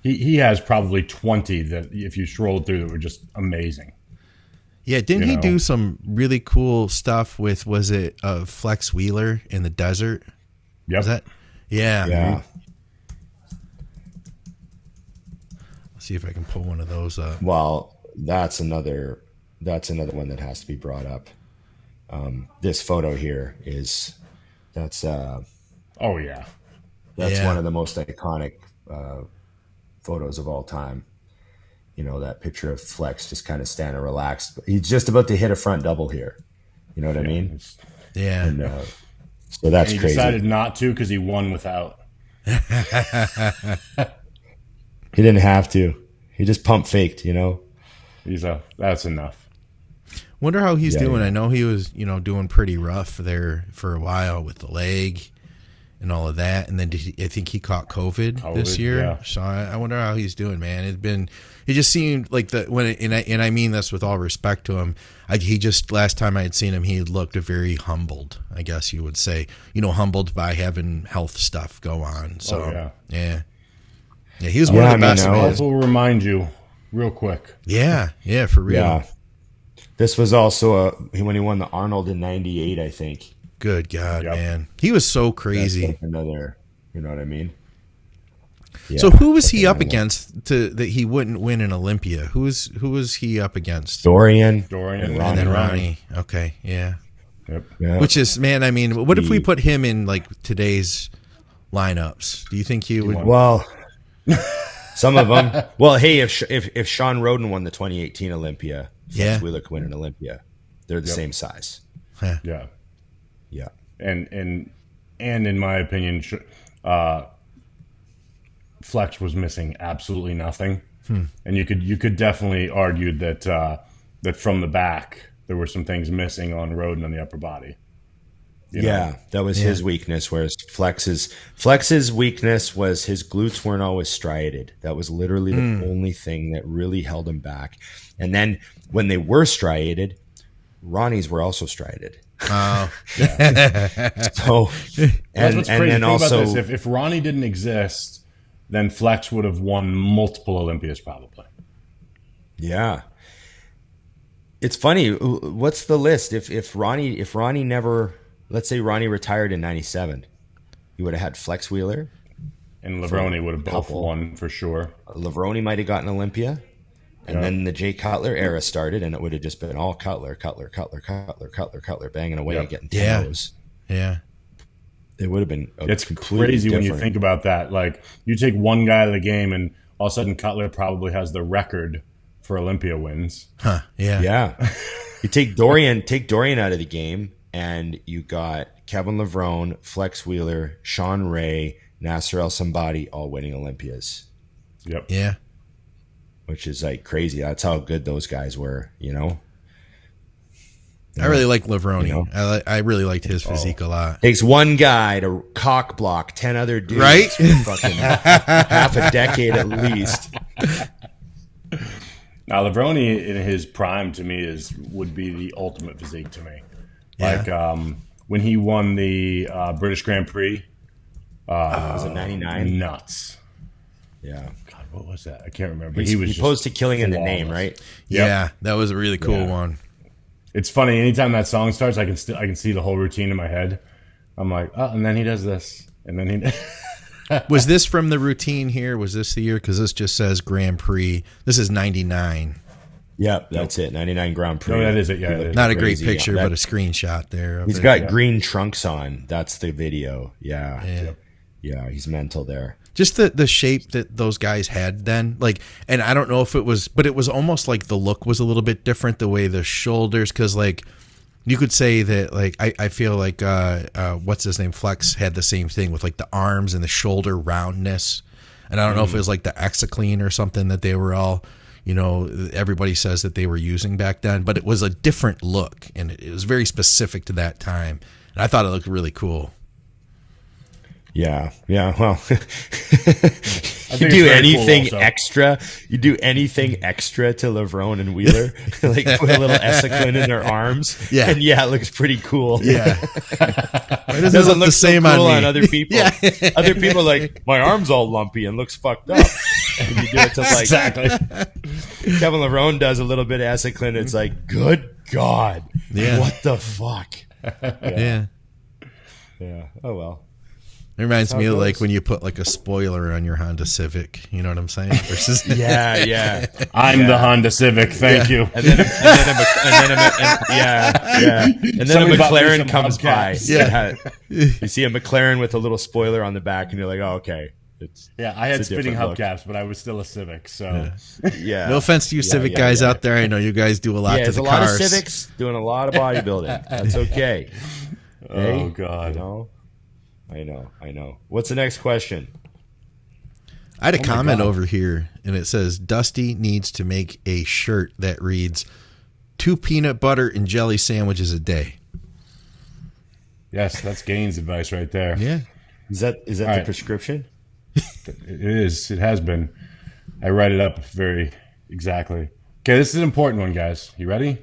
He has probably 20 that if you strolled through that were just amazing. Yeah, didn't he do some really cool stuff with, was it Flex Wheeler in the desert? Yep. Was that? Yeah. Yeah. Let's see if I can pull one of those up. Well, that's another one that has to be brought up. This photo here that's one of the most iconic photos of all time. You know, that picture of Flex just kind of standing relaxed. He's just about to hit a front double here. You know what I mean? Yeah. And, so that's he crazy. Decided not to because he won without. He didn't have to. He just pump faked, you know? That's enough. Wonder how he's doing. I know he was, you know, doing pretty rough there for a while with the leg and all of that. And then I think he caught COVID this year. Yeah. So I wonder how he's doing, man. It just seemed like and I mean this with all respect to him. He just, last time I had seen him, he looked very humbled, I guess you would say, you know, humbled by having health stuff go on. So, yeah, he was one of the best, man. We'll remind you real quick. Yeah, for real. Yeah. This was also when he won the Arnold in '98, I think. Good God, man. He was so crazy. Like another, you know what I mean? Yeah, so who was he up against that he wouldn't win in Olympia? Who was he up against? Dorian, and then Ronnie. Okay, yeah. Yep. Yeah. Which is, man, I mean, what if we put him in like today's lineups? Do you think he would? Well, some of them. Well, hey, if Sean Roden won the 2018 Olympia, Flex Wheeler could win an Olympia. They're the same size. Yeah. Yeah. And in my opinion, Flex was missing absolutely nothing, and you could definitely argue that from the back there were some things missing on Roden on the upper body. That was his weakness. Whereas Flex's weakness was his glutes weren't always striated. That was literally the only thing that really held him back. And then when they were striated, Ronnie's were also striated. Oh, so and then also, if Ronnie didn't exist, then Flex would have won multiple Olympias probably. Yeah, it's funny. What's the list? If Ronnie never, let's say Ronnie retired in '97, you would have had Flex Wheeler and Levrone would have both won for sure. Levrone might have gotten Olympia. And then the Jay Cutler era started, and it would have just been all Cutler, banging away and getting 10 O's. Yeah. It would have been It's crazy when you think about that. Like, you take one guy out of the game, and all of a sudden Cutler probably has the record for Olympia wins. Huh, yeah. Yeah. You take Dorian out of the game, and you got Kevin Levrone, Flex Wheeler, Sean Ray, Nasser El Sambadi all winning Olympias. Yep. Yeah. Which is like crazy. That's how good those guys were, you know? I really like Lavroni. You know? I really liked his physique a lot. Takes one guy to cock block 10 other dudes Right? for fucking half a decade at least. Now, Lavroni in his prime to me would be the ultimate physique to me. Yeah. Like when he won the British Grand Prix. Was it 99? Nuts. Yeah. God, what was that? I can't remember. He posed to Killing in the Name, flawless. right? Yeah, that was a really cool one. It's funny. Anytime that song starts, I can see the whole routine in my head. I'm like, oh, and then he does this, and then he. Was this from the routine here? Was this the year? Because this just says Grand Prix. This is 99. Yep, that's it. 99 Grand Prix. No, that is it. Yeah, it is. Not a great Crazy, picture, yeah. but a screenshot there. Of He's it. got green trunks on. That's the video. Yeah. Yeah, he's mental there. Just the shape that those guys had then, like, and I don't know if it was, but it was almost like the look was a little bit different, the way the shoulders, because like you could say that, like, I feel like what's his name, Flex, had the same thing with like the arms and the shoulder roundness, and I don't know if it was like the Exoclean or something that they were all, you know, everybody says that they were using back then, but it was a different look and it was very specific to that time, and I thought it looked really cool. Yeah. Well, you it's do very anything cool also. extra. You do anything extra to Lavrone and Wheeler, like put a little Essiquin in their arms. Yeah. And it looks pretty cool. Yeah, it Doesn't look the same so cool on me. other people. Yeah. Other people are like, my arm's all lumpy and looks fucked up. And you do it to like Exactly. Kevin Lavrone does a little bit of Essiquin. It's like, good God, Yeah. what the fuck? Yeah. Yeah. Oh well. It reminds me how it of like goes. when you put like a spoiler on your Honda Civic. You know what I'm saying? Versus Yeah. I'm the Honda Civic. Thank you. And then a Somebody bought me McLaren some comes by. hubcaps. Yeah. You see a McLaren with a little spoiler on the back, and you're like, oh, okay. Yeah, I had It's a spinning different look. hubcaps, but I was still a Civic. So Yeah. no offense to you Civic guys out there. I know you guys do a lot Yeah, to there's the a lot cars. of Civics doing a lot of bodybuilding. That's okay. oh god. You know? I know. What's the next question? I had a comment God. over here, and it says Dusty needs to make a shirt that reads 2 peanut butter and jelly sandwiches a day. Yes, that's Gaines' advice right there. Yeah. Is that the right. prescription? It is. It has been. I write it up very exactly. Okay, this is an important one, guys. You ready?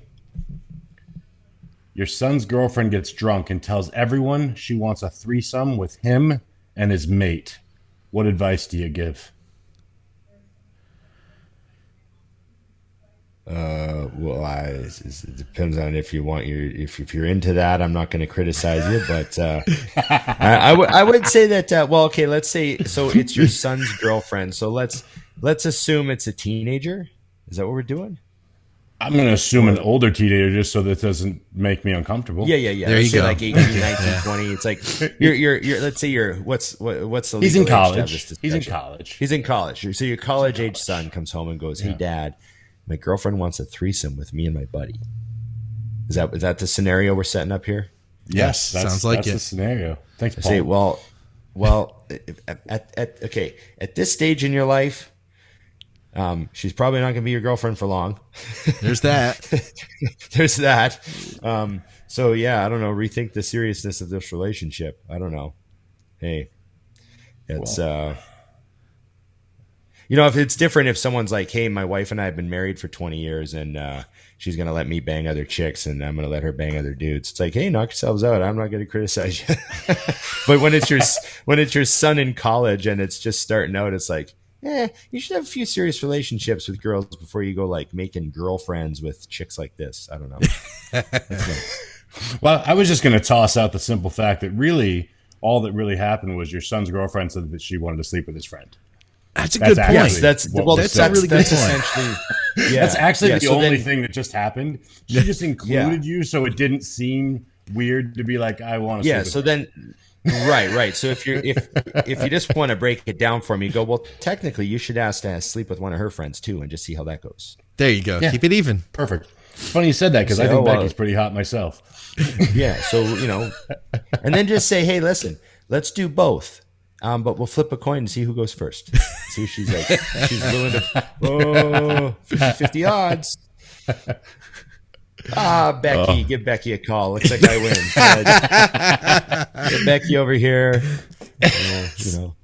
Your son's girlfriend gets drunk and tells everyone she wants a threesome with him and his mate. What advice do you give? Well, it depends on if you want if you're into that. I'm not going to criticize you, but I would say that. Well, okay, let's say so. It's your son's girlfriend. So let's assume it's a teenager. Is that what we're doing? I'm going to assume an older teenager just so that doesn't make me uncomfortable. Yeah. There Let's you say go. like 18, 19, 20. It's like you're. Let's say you're. What's the? He's in legal age to have college. this He's in discussion? college. He's in college. So your college age son comes home and goes, "Hey, Dad, my girlfriend wants a threesome with me and my buddy." Is that the scenario we're setting up here? Yes, sounds like that's it. the scenario. Thanks, I Paul. say, well, at this stage in your life, she's probably not going to be your girlfriend for long. There's that. There's that. So yeah, I don't know. Rethink the seriousness of this relationship. I don't know. Hey, it's if it's different if someone's like, hey, my wife and I have been married for 20 years and she's going to let me bang other chicks and I'm going to let her bang other dudes. It's like, hey, knock yourselves out. I'm not going to criticize you. But when it's your son in college and it's just starting out, it's like, you should have a few serious relationships with girls before you go like making girlfriends with chicks like this. I don't know. Well, I was just going to toss out the simple fact that really all that really happened was your son's girlfriend said that she wanted to sleep with his friend. That's a That's good actually- point. Yes, that's What well, was that's said. a really good that's point. essentially. Yeah, That's actually yeah, the so only then- thing that just happened. She just included you so it didn't seem weird to be like, I want to sleep Yeah, with so her. then right. So if you just want to break it down for me, you go, well, technically you should ask to sleep with one of her friends too and just see how that goes. There you go. Yeah. Keep it even. Perfect. Funny you said that because I So, think Becky's pretty hot myself. Yeah, so and then just say, hey, listen, let's do both. But we'll flip a coin and see who goes first. See if she's like, she's willing to, 50 odds. Becky, give Becky a call. Looks like I win. Get Becky over here. You know.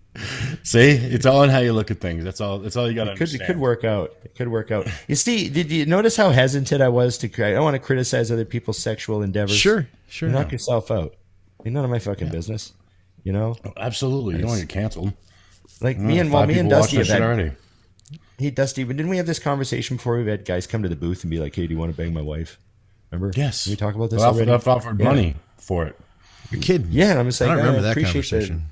See, it's all in how you look at things. That's all. That's all you got to understand. It could work out. It could work out. You see, did you notice how hesitant I was to? I don't want to criticize other people's sexual endeavors. Sure. Knock yourself out. You're none of my fucking business. You know. Oh, absolutely. You don't want to get canceled. Like me and Dusty have had. Hey Dusty, didn't we have this conversation before? We've had guys come to the booth and be like, "Hey, do you want to bang my wife?" Remember? Yes. Did we talk about this already? I've offered money for it. You're kidding. Yeah, and I'm just like, I don't remember that conversation.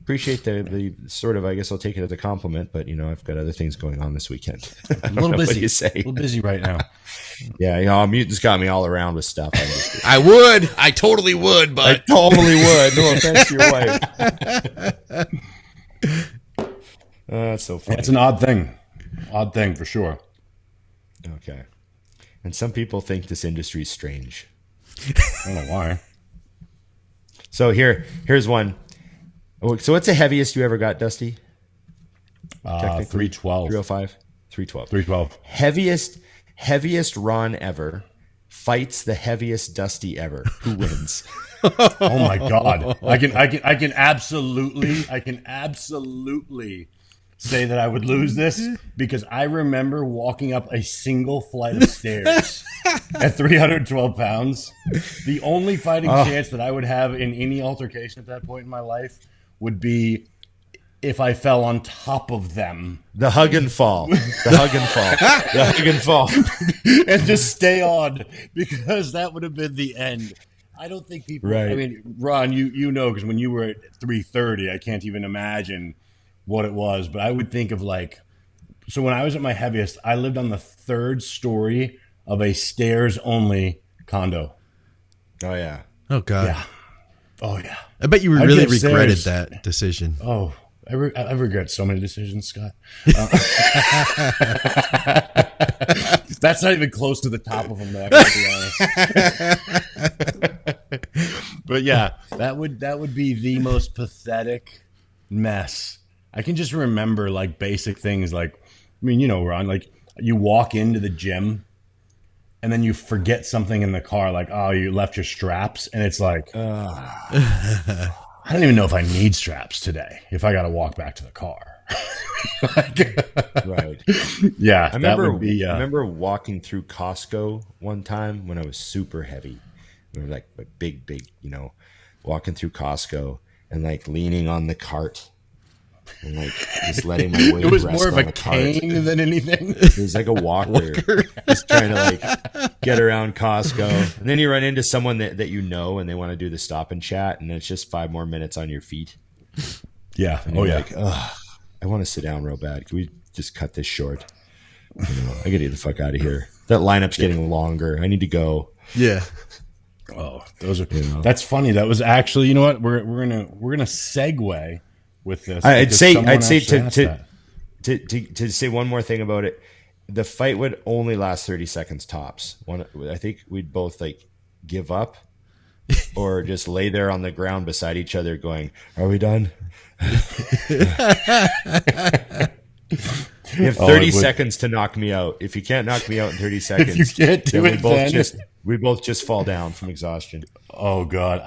Appreciate the sort of, I guess I'll take it as a compliment, but I've got other things going on this weekend. A little busy. What do you say? A little busy right now. Yeah, Mutant's got me all around with stuff. I totally would, but I totally would. No offense to your wife. That's so funny. It's an odd thing. Odd thing for sure. Okay. And some people think this industry is strange. I don't know why. So here's one. So what's the heaviest you ever got, Dusty? 312. 305? 312. 312. Heaviest Ron ever fights the heaviest Dusty ever. Who wins? Oh my God. I can absolutely say that I would lose this because I remember walking up a single flight of stairs at 312 pounds. The only fighting chance that I would have in any altercation at that point in my life would be if I fell on top of them. The hug and fall. The hug and fall. The hug and fall. And just stay on, because that would have been the end. I don't think people... Right. I mean, Ron, you know, because when you were at 330, I can't even imagine what it was. But I would think of so when I was at my heaviest, I lived on the 3rd story of a stairs-only condo. Oh, yeah. Oh, God. Yeah. Oh, yeah. I bet you really regretted that decision. Oh, I regret so many decisions, Scott. That's not even close to the top of them, though, I gotta be honest. But yeah, that would be the most pathetic mess. I can just remember basic things Ron, you walk into the gym and then you forget something in the car, you left your straps, and it's I don't even know if I need straps today if I got to walk back to the car. Right. Yeah, I remember walking through Costco one time when I was super heavy. We were big, walking through Costco and leaning on the cart and just letting my weight. It was rest more of on a the cart. cane than anything. It was like a walker. Just trying to get around Costco. And then you run into someone that you know, and they want to do the stop and chat, and it's just 5 more minutes on your feet. Yeah. And yeah. I want to sit down real bad. Can we just cut this short? I gotta get the fuck out of here. That lineup's getting longer. I need to go. Yeah. Oh, those are. That's funny. That was actually. You know what? We're gonna segue with this. I'd say to say one more thing about it. The fight would only last 30 seconds tops. I think we'd both give up or just lay there on the ground beside each other going, "Are we done?" You have 30 seconds to knock me out. If you can't knock me out in 30 seconds, if you can't do we both just fall down from exhaustion. Oh God.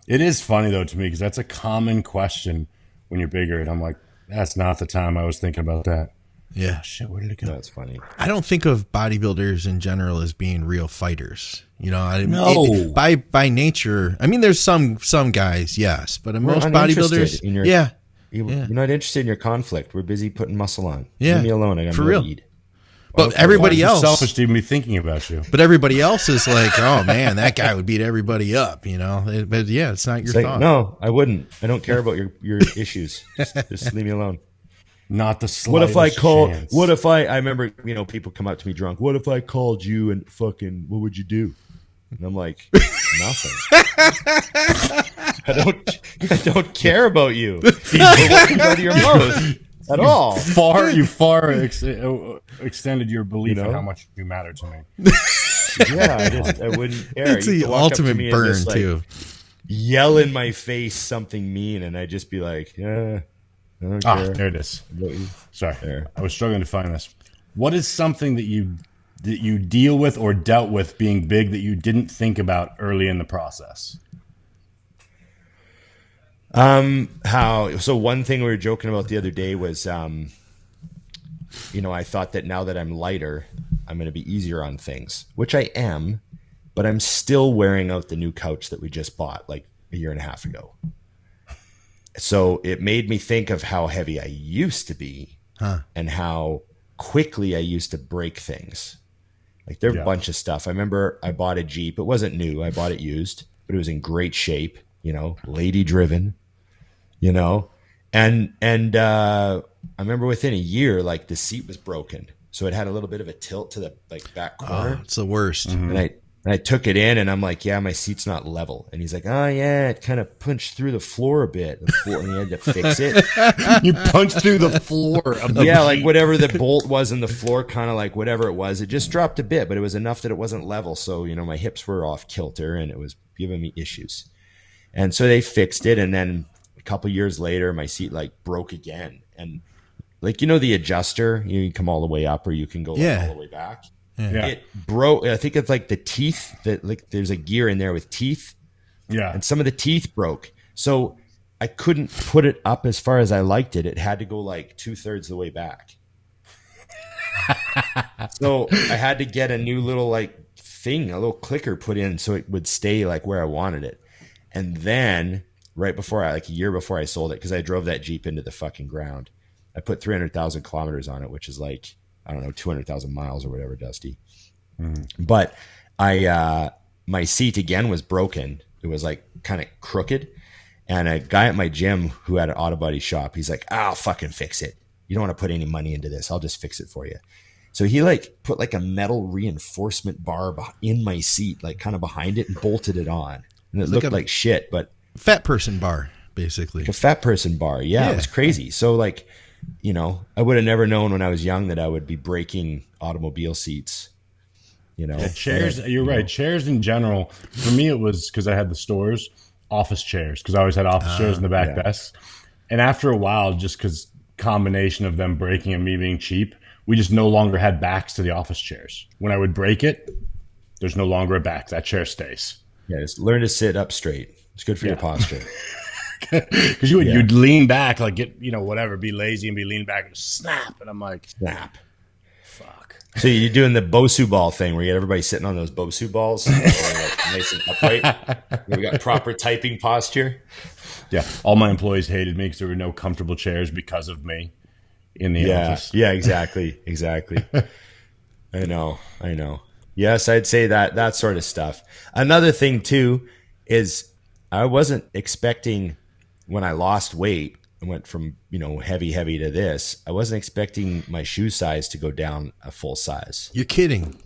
It is funny though to me, because that's a common question when you're bigger, and I'm like, that's not the time I was thinking about that. Yeah. Oh, shit, where did it go? That's funny. I don't think of bodybuilders in general as being real fighters. No. By nature. I mean, there's some guys, yes, but most bodybuilders, You're not interested in your conflict. We're busy putting muscle on. Yeah. Leave me alone. I got For more real. to eat. But everybody else, selfish to even be thinking about you. But everybody else is like, oh man, that guy would beat everybody up, But yeah, it's not your thought. No, I wouldn't. I don't care about your issues. Just leave me alone. Not the slightest chance. What if I remember, people come up to me drunk. What if I called you and fucking, what would you do? And I'm like, nothing. I don't care about you. What comes out of your mouth at all? You far extended your belief in how much you matter to me. Yeah, I wouldn't care. It's the ultimate burn too. Yell in my face something mean, and I'd just be like, yeah. I don't care. There it is. Sorry. There. I was struggling to find this. What is something that you you deal with or dealt with being big that you didn't think about early in the process? So one thing we were joking about the other day was, I thought that now that I'm lighter, I'm going to be easier on things, which I am, but I'm still wearing out the new couch that we just bought like a year and a half ago. So it made me think of how heavy I used to be and how quickly I used to break things. Like there's a bunch of stuff. I remember I bought a Jeep. It wasn't new. I bought it used, but it was in great shape, lady driven, and I remember within a year, like the seat was broken. So it had a little bit of a tilt to the back corner. Oh, it's the worst. Mm-hmm. And I took it in and I'm like, yeah, my seat's not level. And he's like, oh yeah, it kind of punched through the floor a bit. And he had to fix it. You punched through the floor of the Jeep. Like whatever the bolt was in the floor, kind of like whatever it was, it just dropped a bit, but it was enough that it wasn't level. So, my hips were off kilter and it was giving me issues. And so they fixed it. And then a couple years later, my seat like broke again. And like, the adjuster, you can come all the way up or you can go all the way back. Yeah. It broke. I think it's like the teeth that like there's a gear in there with teeth. Yeah. And some of the teeth broke. So I couldn't put it up as far as I liked it. It had to go like 2/3 of the way back. So I had to get a new little like thing, a little clicker put in so it would stay like where I wanted it. And then right before a year before I sold it, because I drove that Jeep into the fucking ground, I put 300,000 kilometers on it, which is like, I don't know, 200,000 miles or whatever, Dusty. Mm-hmm. But my seat again was broken. It was like kind of crooked. And a guy at my gym who had an auto body shop, he's like, I'll fucking fix it. You don't want to put any money into this. I'll just fix it for you. So he like put like a metal reinforcement bar in my seat, like kind of behind it and bolted it on. And it looked like shit, but fat person bar, basically. Like a fat person bar. Yeah, it was crazy. So like, I would have never known when I was young that I would be breaking automobile seats, chairs. You're right. Chairs in general, for me, it was because I had the stores, office chairs, because I always had office chairs in the back desk. And after a while, just because combination of them breaking and me being cheap, we just no longer had backs to the office chairs. When I would break it, there's no longer a back. That chair stays. Yeah, just learn to sit up straight. It's good for your posture. Because you'd lean back, like get whatever, be lazy and be leaning back and snap, and I'm like snap. Fuck. So you're doing the Bosu ball thing where you get everybody sitting on those Bosu balls, like nice and upright. We got proper typing posture. Yeah, all my employees hated me because there were no comfortable chairs because of me in the office. Yeah, exactly. I know. Yes, I'd say that sort of stuff. Another thing too is I wasn't expecting. When I lost weight, I went from, heavy to this. I wasn't expecting my shoe size to go down a full size. You're kidding.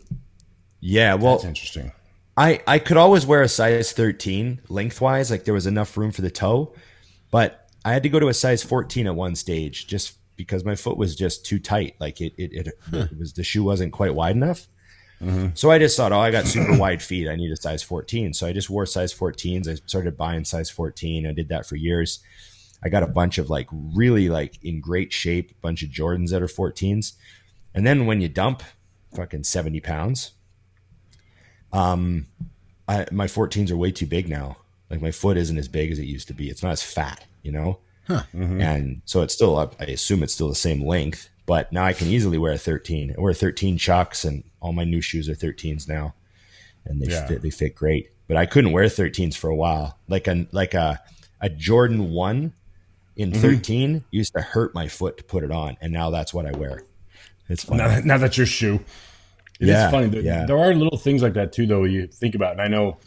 Yeah, well, that's interesting. I could always wear a size 13 lengthwise, like there was enough room for the toe, but I had to go to a size 14 at one stage just because my foot was just too tight. Like it was, the shoe wasn't quite wide enough. Mm-hmm. So I just thought, I got super wide feet. I need a size 14. So I just wore size 14s. I started buying size 14. I did that for years. I got a bunch of like really like in great shape, bunch of Jordans that are 14s. And then when you dump fucking 70 pounds, my 14s are way too big now. Like my foot isn't as big as it used to be. It's not as fat, Huh. Mm-hmm. And so it's still up. I assume it's still the same length. But now I can easily wear a 13. I wear 13 Chucks, and all my new shoes are 13s now, and they fit great. But I couldn't wear 13s for a while. Like a Jordan 1 in 13 used to hurt my foot to put it on, and now that's what I wear. It's funny. Now that's your shoe. It's funny. There are little things like that too, though. You think about, and I know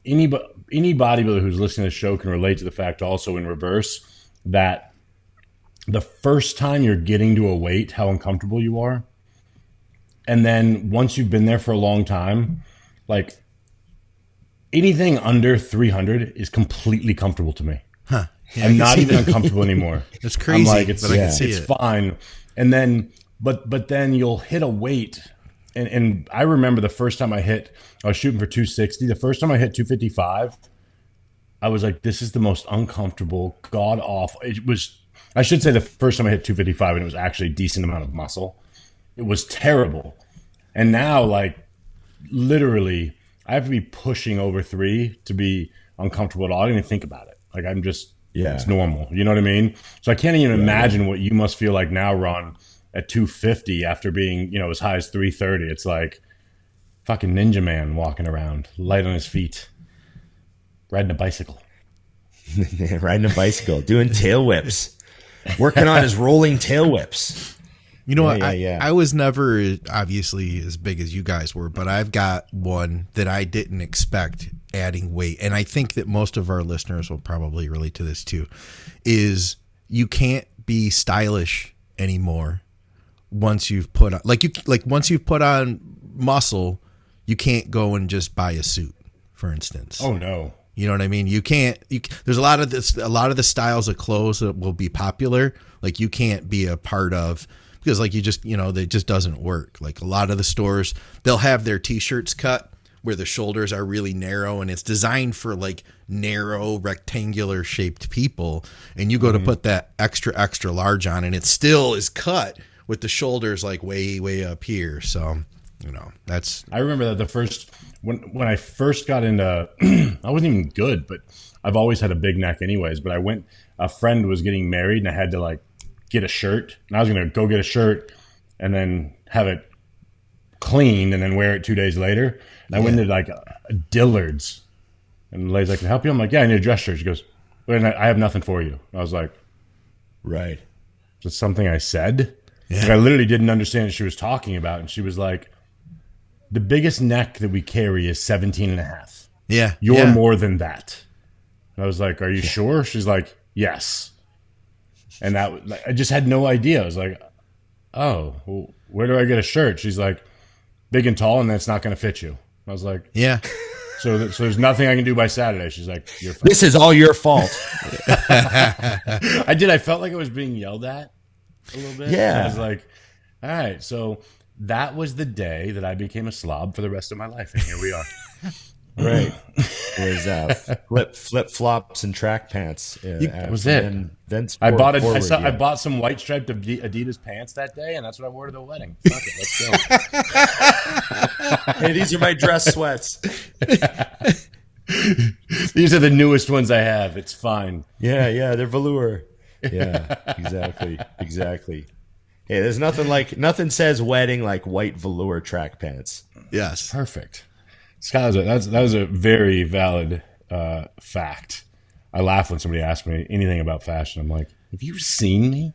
any bodybuilder who's listening to the show can relate to the fact also in reverse that the first time you're getting to a weight, how uncomfortable you are. And then once you've been there for a long time, like anything under 300 is completely comfortable to me. Huh. Yeah, I'm not even uncomfortable anymore. It's crazy, I'm like, but I can see it's it. fine. And then, but then you'll hit a weight. And I remember the first time I was shooting for 260. The first time I hit 255, I was like, this is the most uncomfortable, god awful. It was, I should say the first time I hit 255 and it was actually a decent amount of muscle. It was terrible. And now, like, literally, I have to be pushing over 3 to be uncomfortable at all. I don't even think about it. Like, I'm just, it's normal. You know what I mean? So I can't even imagine what you must feel like now, Ron, at 250 after being, you know, as high as 330. It's like fucking Ninja Man walking around, light on his feet, riding a bicycle. Riding a bicycle, doing tail whips, working on his rolling tail whips. You know what? I was never obviously as big as you guys were, but I've got one that I didn't expect adding weight. And I think that most of our listeners will probably relate to this too, is you can't be stylish anymore once you've put on, once you've put on muscle, you can't go and just buy a suit, for instance. Oh no. You know what I mean? You can't. There's a lot of the styles of clothes that will be popular. Like you can't be a part of, because like you just, you know, it just doesn't work. Like a lot of the stores, they'll have their t-shirts cut where the shoulders are really narrow, and it's designed for like narrow rectangular shaped people. And you go to put that extra large on, and it still is cut with the shoulders like way up here. So, you know, that's. I remember that the first. When I first got into, I wasn't even good, but I've always had a big neck anyways. But a friend was getting married, and I had to like get a shirt. And I was going to go get a shirt and then have it cleaned and then wear it 2 days later. And I went to like a Dillard's, and the lady's like, "Can I help you?" I'm like, "Yeah, I need a dress shirt." She goes, "Well, I have nothing for you." And I was like, Right. Just something I said. Yeah. Like, I literally didn't understand what she was talking about. And she was like, "The biggest neck that we carry is 17 and a half. Yeah. You're more than that." And I was like, "Are you sure?" She's like, "Yes." And I just had no idea. I was like, "Oh, well, where do I get a shirt?" She's like, "Big and tall, and that's not going to fit you." I was like, Yeah. So there's nothing I can do by Saturday." She's like, "You're fine." This is all your fault. I felt like I was being yelled at a little bit. Yeah. I was like, all right. So that was the day that I became a slob for the rest of my life. And here we are. Right. It was flip flops and track pants. That was it. Then I bought some white striped Adidas pants that day, and that's what I wore to the wedding. Fuck it, let's go. Hey, these are my dress sweats. These are the newest ones I have. It's fine. Yeah, they're velour. Yeah, exactly. Hey, there's nothing says wedding like white velour track pants. Yes. Perfect. Scott, that was a very valid fact. I laugh when somebody asks me anything about fashion. I'm like, "Have you seen me?"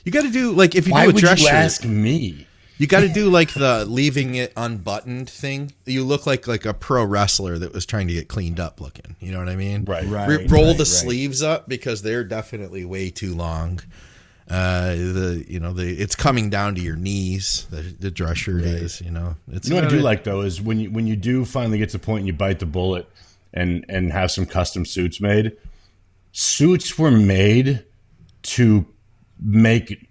You got to do like if you Why do a would dress you shirt, ask me? you got to do like the leaving it unbuttoned thing. You look like a pro wrestler that was trying to get cleaned up looking. You know what I mean? Right. Roll the sleeves up because they're definitely way too long. It's coming down to your knees. The dress shirt is. You know. It's what I do like though is when you do finally get to the point and you bite the bullet and have some custom suits made. Suits were made to make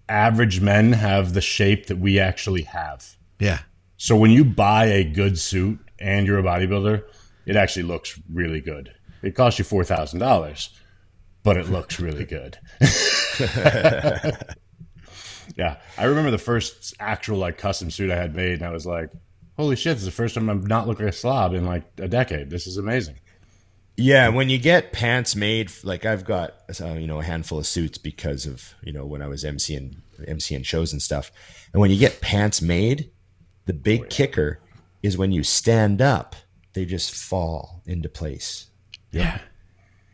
average men have the shape that we actually have. Yeah. So when you buy a good suit and you're a bodybuilder, it actually looks really good. It costs you $4,000, but it looks really good. Yeah. I remember the first actual like custom suit I had made, and I was like, holy shit, this is the first time I'm not looking like a slob in like a decade. This is amazing. Yeah, when you get pants made, like I've got a handful of suits because of when I was MCing shows and stuff. And when you get pants made, the big kicker is when you stand up, they just fall into place. Yeah.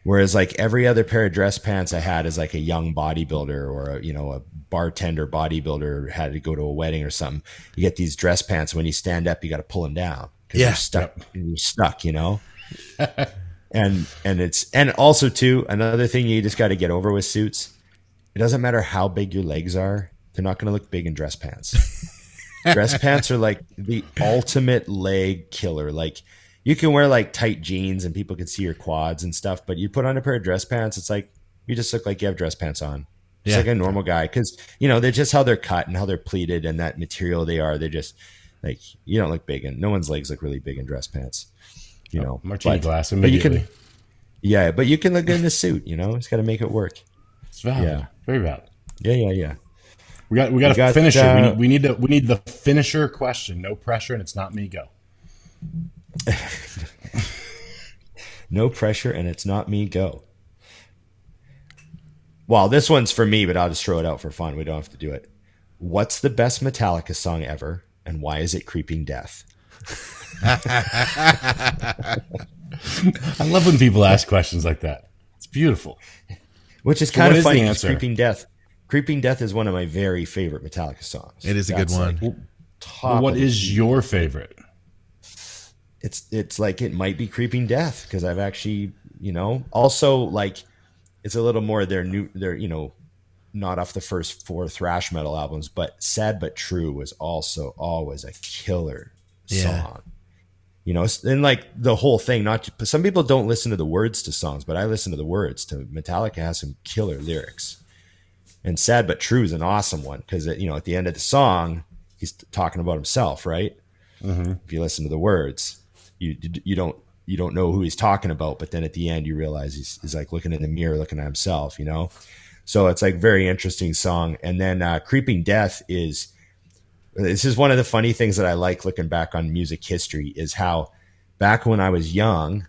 Whereas like every other pair of dress pants I had as like a young bodybuilder or a bartender bodybuilder had to go to a wedding or something. You get these dress pants. When you stand up, you got to pull them down because you're stuck. Yep. You're stuck, And also too, another thing you just got to get over with suits. It doesn't matter how big your legs are; they're not going to look big in dress pants. Dress pants are like the ultimate leg killer. Like you can wear like tight jeans and people can see your quads and stuff, but you put on a pair of dress pants, it's like you just look like you have dress pants on. It's like a normal guy because they're just how they're cut and how they're pleated and that material they are. They're just like you don't look big and no one's legs look really big in dress pants. Martini glass immediately. But you can look good in a suit. It's got to make it work. It's valid. Yeah. Very valid. Yeah. We got a got, finisher. We need the finisher question. No pressure, and it's not me. Go. No pressure, and it's not me. Go. Well, this one's for me, but I'll just throw it out for fun. We don't have to do it. What's the best Metallica song ever, and why is it Creeping Death? I love when people ask questions like that. It's beautiful. Which is kind of funny. Creeping Death. Creeping Death is one of my very favorite Metallica songs. It is a good one. Well, what is your favorite? It's like it might be Creeping Death because I've actually, also like it's a little more their not off the first 4 thrash metal albums, but Sad But True was also always a killer song. And like the whole thing, some people don't listen to the words to songs, but I listen to the words. Metallica has some killer lyrics. And Sad But True is an awesome one because at the end of the song, he's talking about himself, right? Mm-hmm. If you listen to the words, you don't know who he's talking about, but then at the end you realize he's like looking in the mirror, looking at himself, So it's like very interesting song. And then Creeping Death this is one of the funny things that I like looking back on music history is how back when I was young,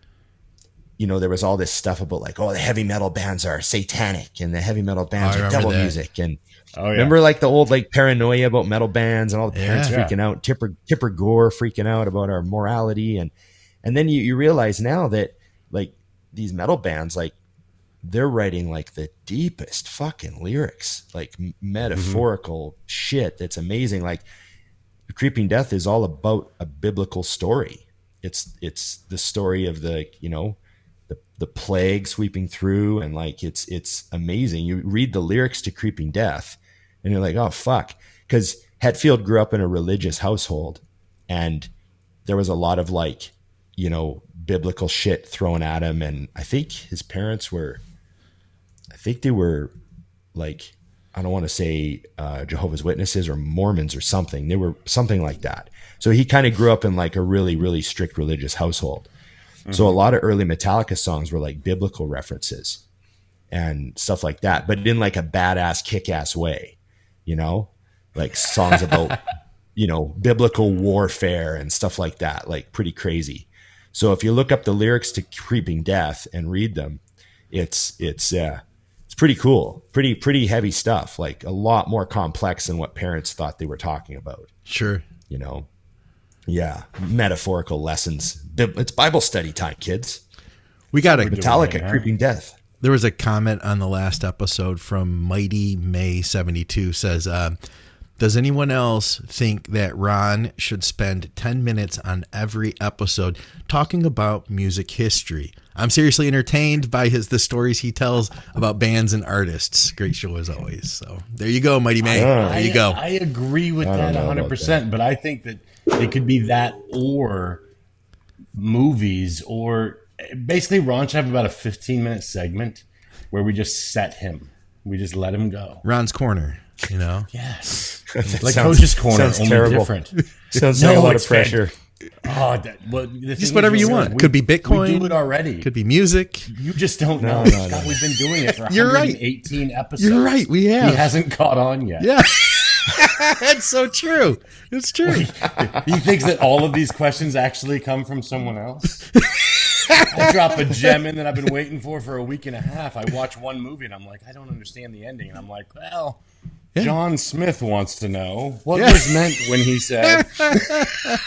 there was all this stuff about like, the heavy metal bands are satanic and the heavy metal bands are devil music. And remember like the old like paranoia about metal bands and all the parents freaking out, Tipper Gore freaking out about our morality. And then you realize now that like these metal bands, like they're writing like the deepest fucking lyrics, like metaphorical shit. That's amazing. Like Creeping Death is all about a biblical story. It's the story of the plague sweeping through, and like it's amazing. You read the lyrics to Creeping Death and you're like, oh fuck. Because Hetfield grew up in a religious household and there was a lot of like, biblical shit thrown at him. And I think his parents they were like, I don't want to say Jehovah's Witnesses or Mormons or something. They were something like that. So he kind of grew up in like a really, really strict religious household. Mm-hmm. So a lot of early Metallica songs were like biblical references and stuff like that, but in like a badass, kick-ass way, like songs about, biblical warfare and stuff like that, like pretty crazy. So if you look up the lyrics to Creeping Death and read them, it's pretty cool, pretty heavy stuff, like a lot more complex than what parents thought they were talking about. Sure. Yeah, metaphorical lessons. It's Bible study time, kids. We got a Metallica, Creeping Death. There was a comment on the last episode from Mighty May 72 says, does anyone else think that Ron should spend 10 minutes on every episode talking about music history? I'm seriously entertained by the stories he tells about bands and artists. Great show as always. So there you go, Mighty May. There you go. I agree with that 100%, but I think that it could be that or movies or basically Ron should have about a 15-minute segment where we just set him. We just let him go. Ron's Corner, Yes. Like Coach's Corner, only terrible. Different. Sounds like a lot of pressure. Just whatever you want. Could be Bitcoin. We do it already. Could be music. You just don't know. No. We've been doing it for You're right. 118 episodes. You're right. We have. He hasn't caught on yet. Yeah. That's so true. It's true. He thinks that all of these questions actually come from someone else. I drop a gem in that I've been waiting for a week and a half. I watch one movie and I'm like, I don't understand the ending. And I'm like, well, John Smith wants to know what was meant when he said. I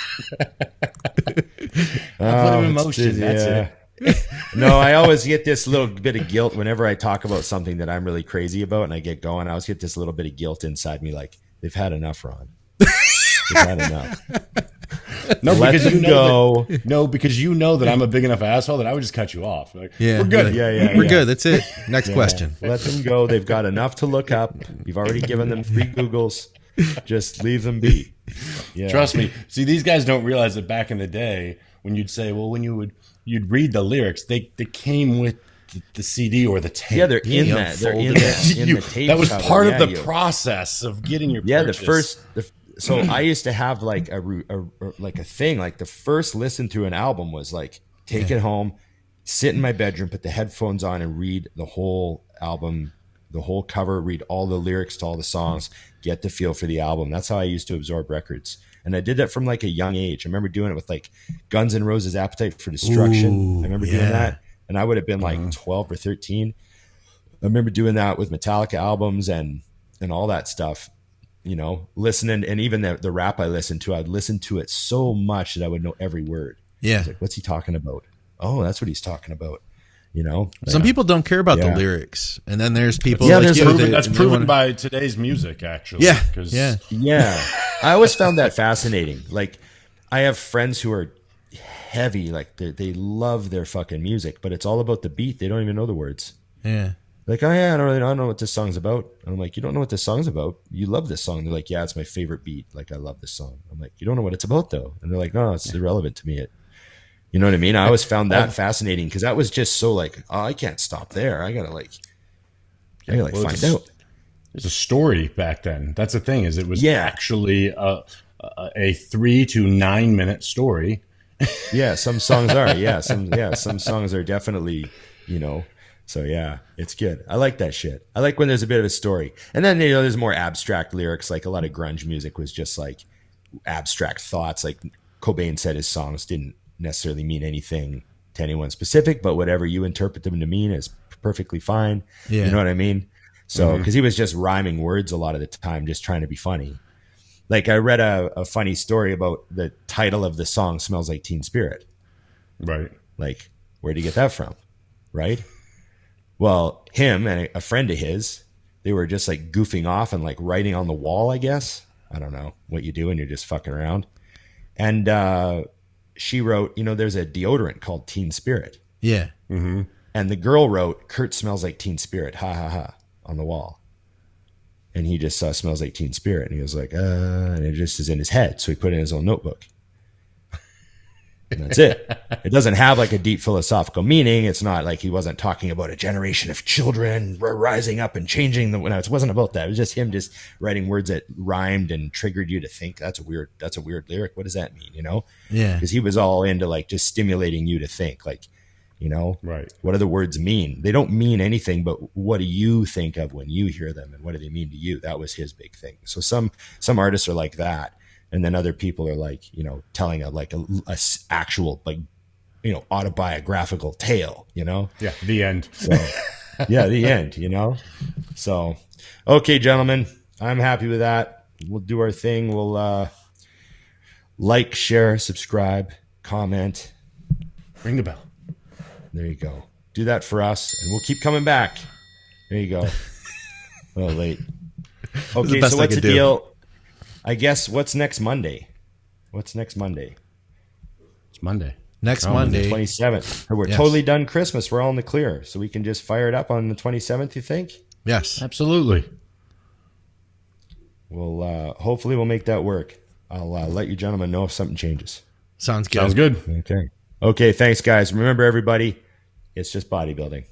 put him in motion. That's it. No, I always get this little bit of guilt whenever I talk about something that I'm really crazy about and I get going. I always get this little bit of guilt inside me, like, they've had enough, Ron. They've had enough. No, Let because them go. Because you know that I'm a big enough asshole that I would just cut you off. Like, we're good. We're good. That's it. Next question. Let them go. They've got enough to look up. You've already given them free Googles. Just leave them be. Yeah. Trust me. See, these guys don't realize that back in the day when you'd say, well, when you'd read the lyrics, they came with the CD or the tape. Yeah, they're in that. They're in the tape. That was cover. part of the process of getting your purchase. So I used to have like a thing, like the first listen to an album was like take it home, sit in my bedroom, put the headphones on and read the whole album the whole cover, read all the lyrics to all the songs, get the feel for the album. That's how I used to absorb records. And I did that from like a young age. I remember doing it with like Guns N' Roses' Appetite for Destruction. Ooh, I remember doing that. And I would have been like 12 or 13. I remember doing that with Metallica albums and all that stuff, you know, listening. And even the rap I listened to, I'd listen to it so much that I would know every word. Yeah. I was like, what's he talking about? Oh, that's what he's talking about. You know, some people don't care about the lyrics, and then there's people. Yeah, like there's you That's proven by today's music, actually. Yeah, 'cause Yeah. I always found that fascinating. Like, I have friends who are heavy, like they love their fucking music, but it's all about the beat. They don't even know the words. Yeah. Like, oh yeah, I don't know what this song's about. And I'm like, you don't know what this song's about? You love this song. They're like, yeah, it's my favorite beat. Like, I love this song. I'm like, you don't know what it's about though. And they're like, no, it's irrelevant to me. You know what I mean? I always found that fascinating because that was just so like, oh, I can't stop there. I gotta find out. There's a story back then. That's the thing, is it was actually a 3 to 9 minute story. Yeah, some songs are. Some songs are definitely, you know. So yeah, it's good. I like that shit. I like when there's a bit of a story. And then, you know, there's more abstract lyrics. Like a lot of grunge music was just like abstract thoughts. Like Cobain said his songs didn't necessarily mean anything to anyone specific, but whatever you interpret them to mean is perfectly fine. Yeah. You know what I mean? So, because he was just rhyming words a lot of the time, just trying to be funny. Like I read a funny story about the title of the song "Smells Like Teen Spirit." Right. Like, where'd he get that from? Right? Well, him and a friend of his, they were just like goofing off and like writing on the wall, I guess. I don't know what you do when you're just fucking around. And she wrote, you know, there's a deodorant called Teen Spirit. Yeah. Mm-hmm. And the girl wrote, Kurt smells like Teen Spirit, ha ha ha, on the wall. And he just saw "Smells Like Teen Spirit." And he was like, and it just is in his head. So he put it in his own notebook. And that's it. It doesn't have like a deep philosophical meaning. It's not like he wasn't talking about a generation of children rising up and changing the. No, it wasn't about that. It was just him just writing words that rhymed and triggered you to think. That's a weird lyric. What does that mean? You know? Yeah. Because he was all into like just stimulating you to think. Like, you know, right? What do the words mean? They don't mean anything, but what do you think of when you hear them, and what do they mean to you? That was his big thing. So some artists are like that. And then other people are like, you know, telling a actual, like, you know, autobiographical tale, you know? Yeah, the end. So, yeah, the end, you know? So, okay, gentlemen, I'm happy with that. We'll do our thing. We'll like, share, subscribe, comment. Ring the bell. There you go. Do that for us, and we'll keep coming back. There you go. Oh, late. Okay, so what's the deal? I guess what's next Monday? It's Monday. Next Monday. The 27th. We're totally done Christmas. We're all in the clear. So we can just fire it up on the 27th, you think? Yes. Absolutely. Well, hopefully we'll make that work. I'll let you gentlemen know if something changes. Sounds good. Sounds good. Okay, thanks, guys. Remember, everybody, it's just bodybuilding.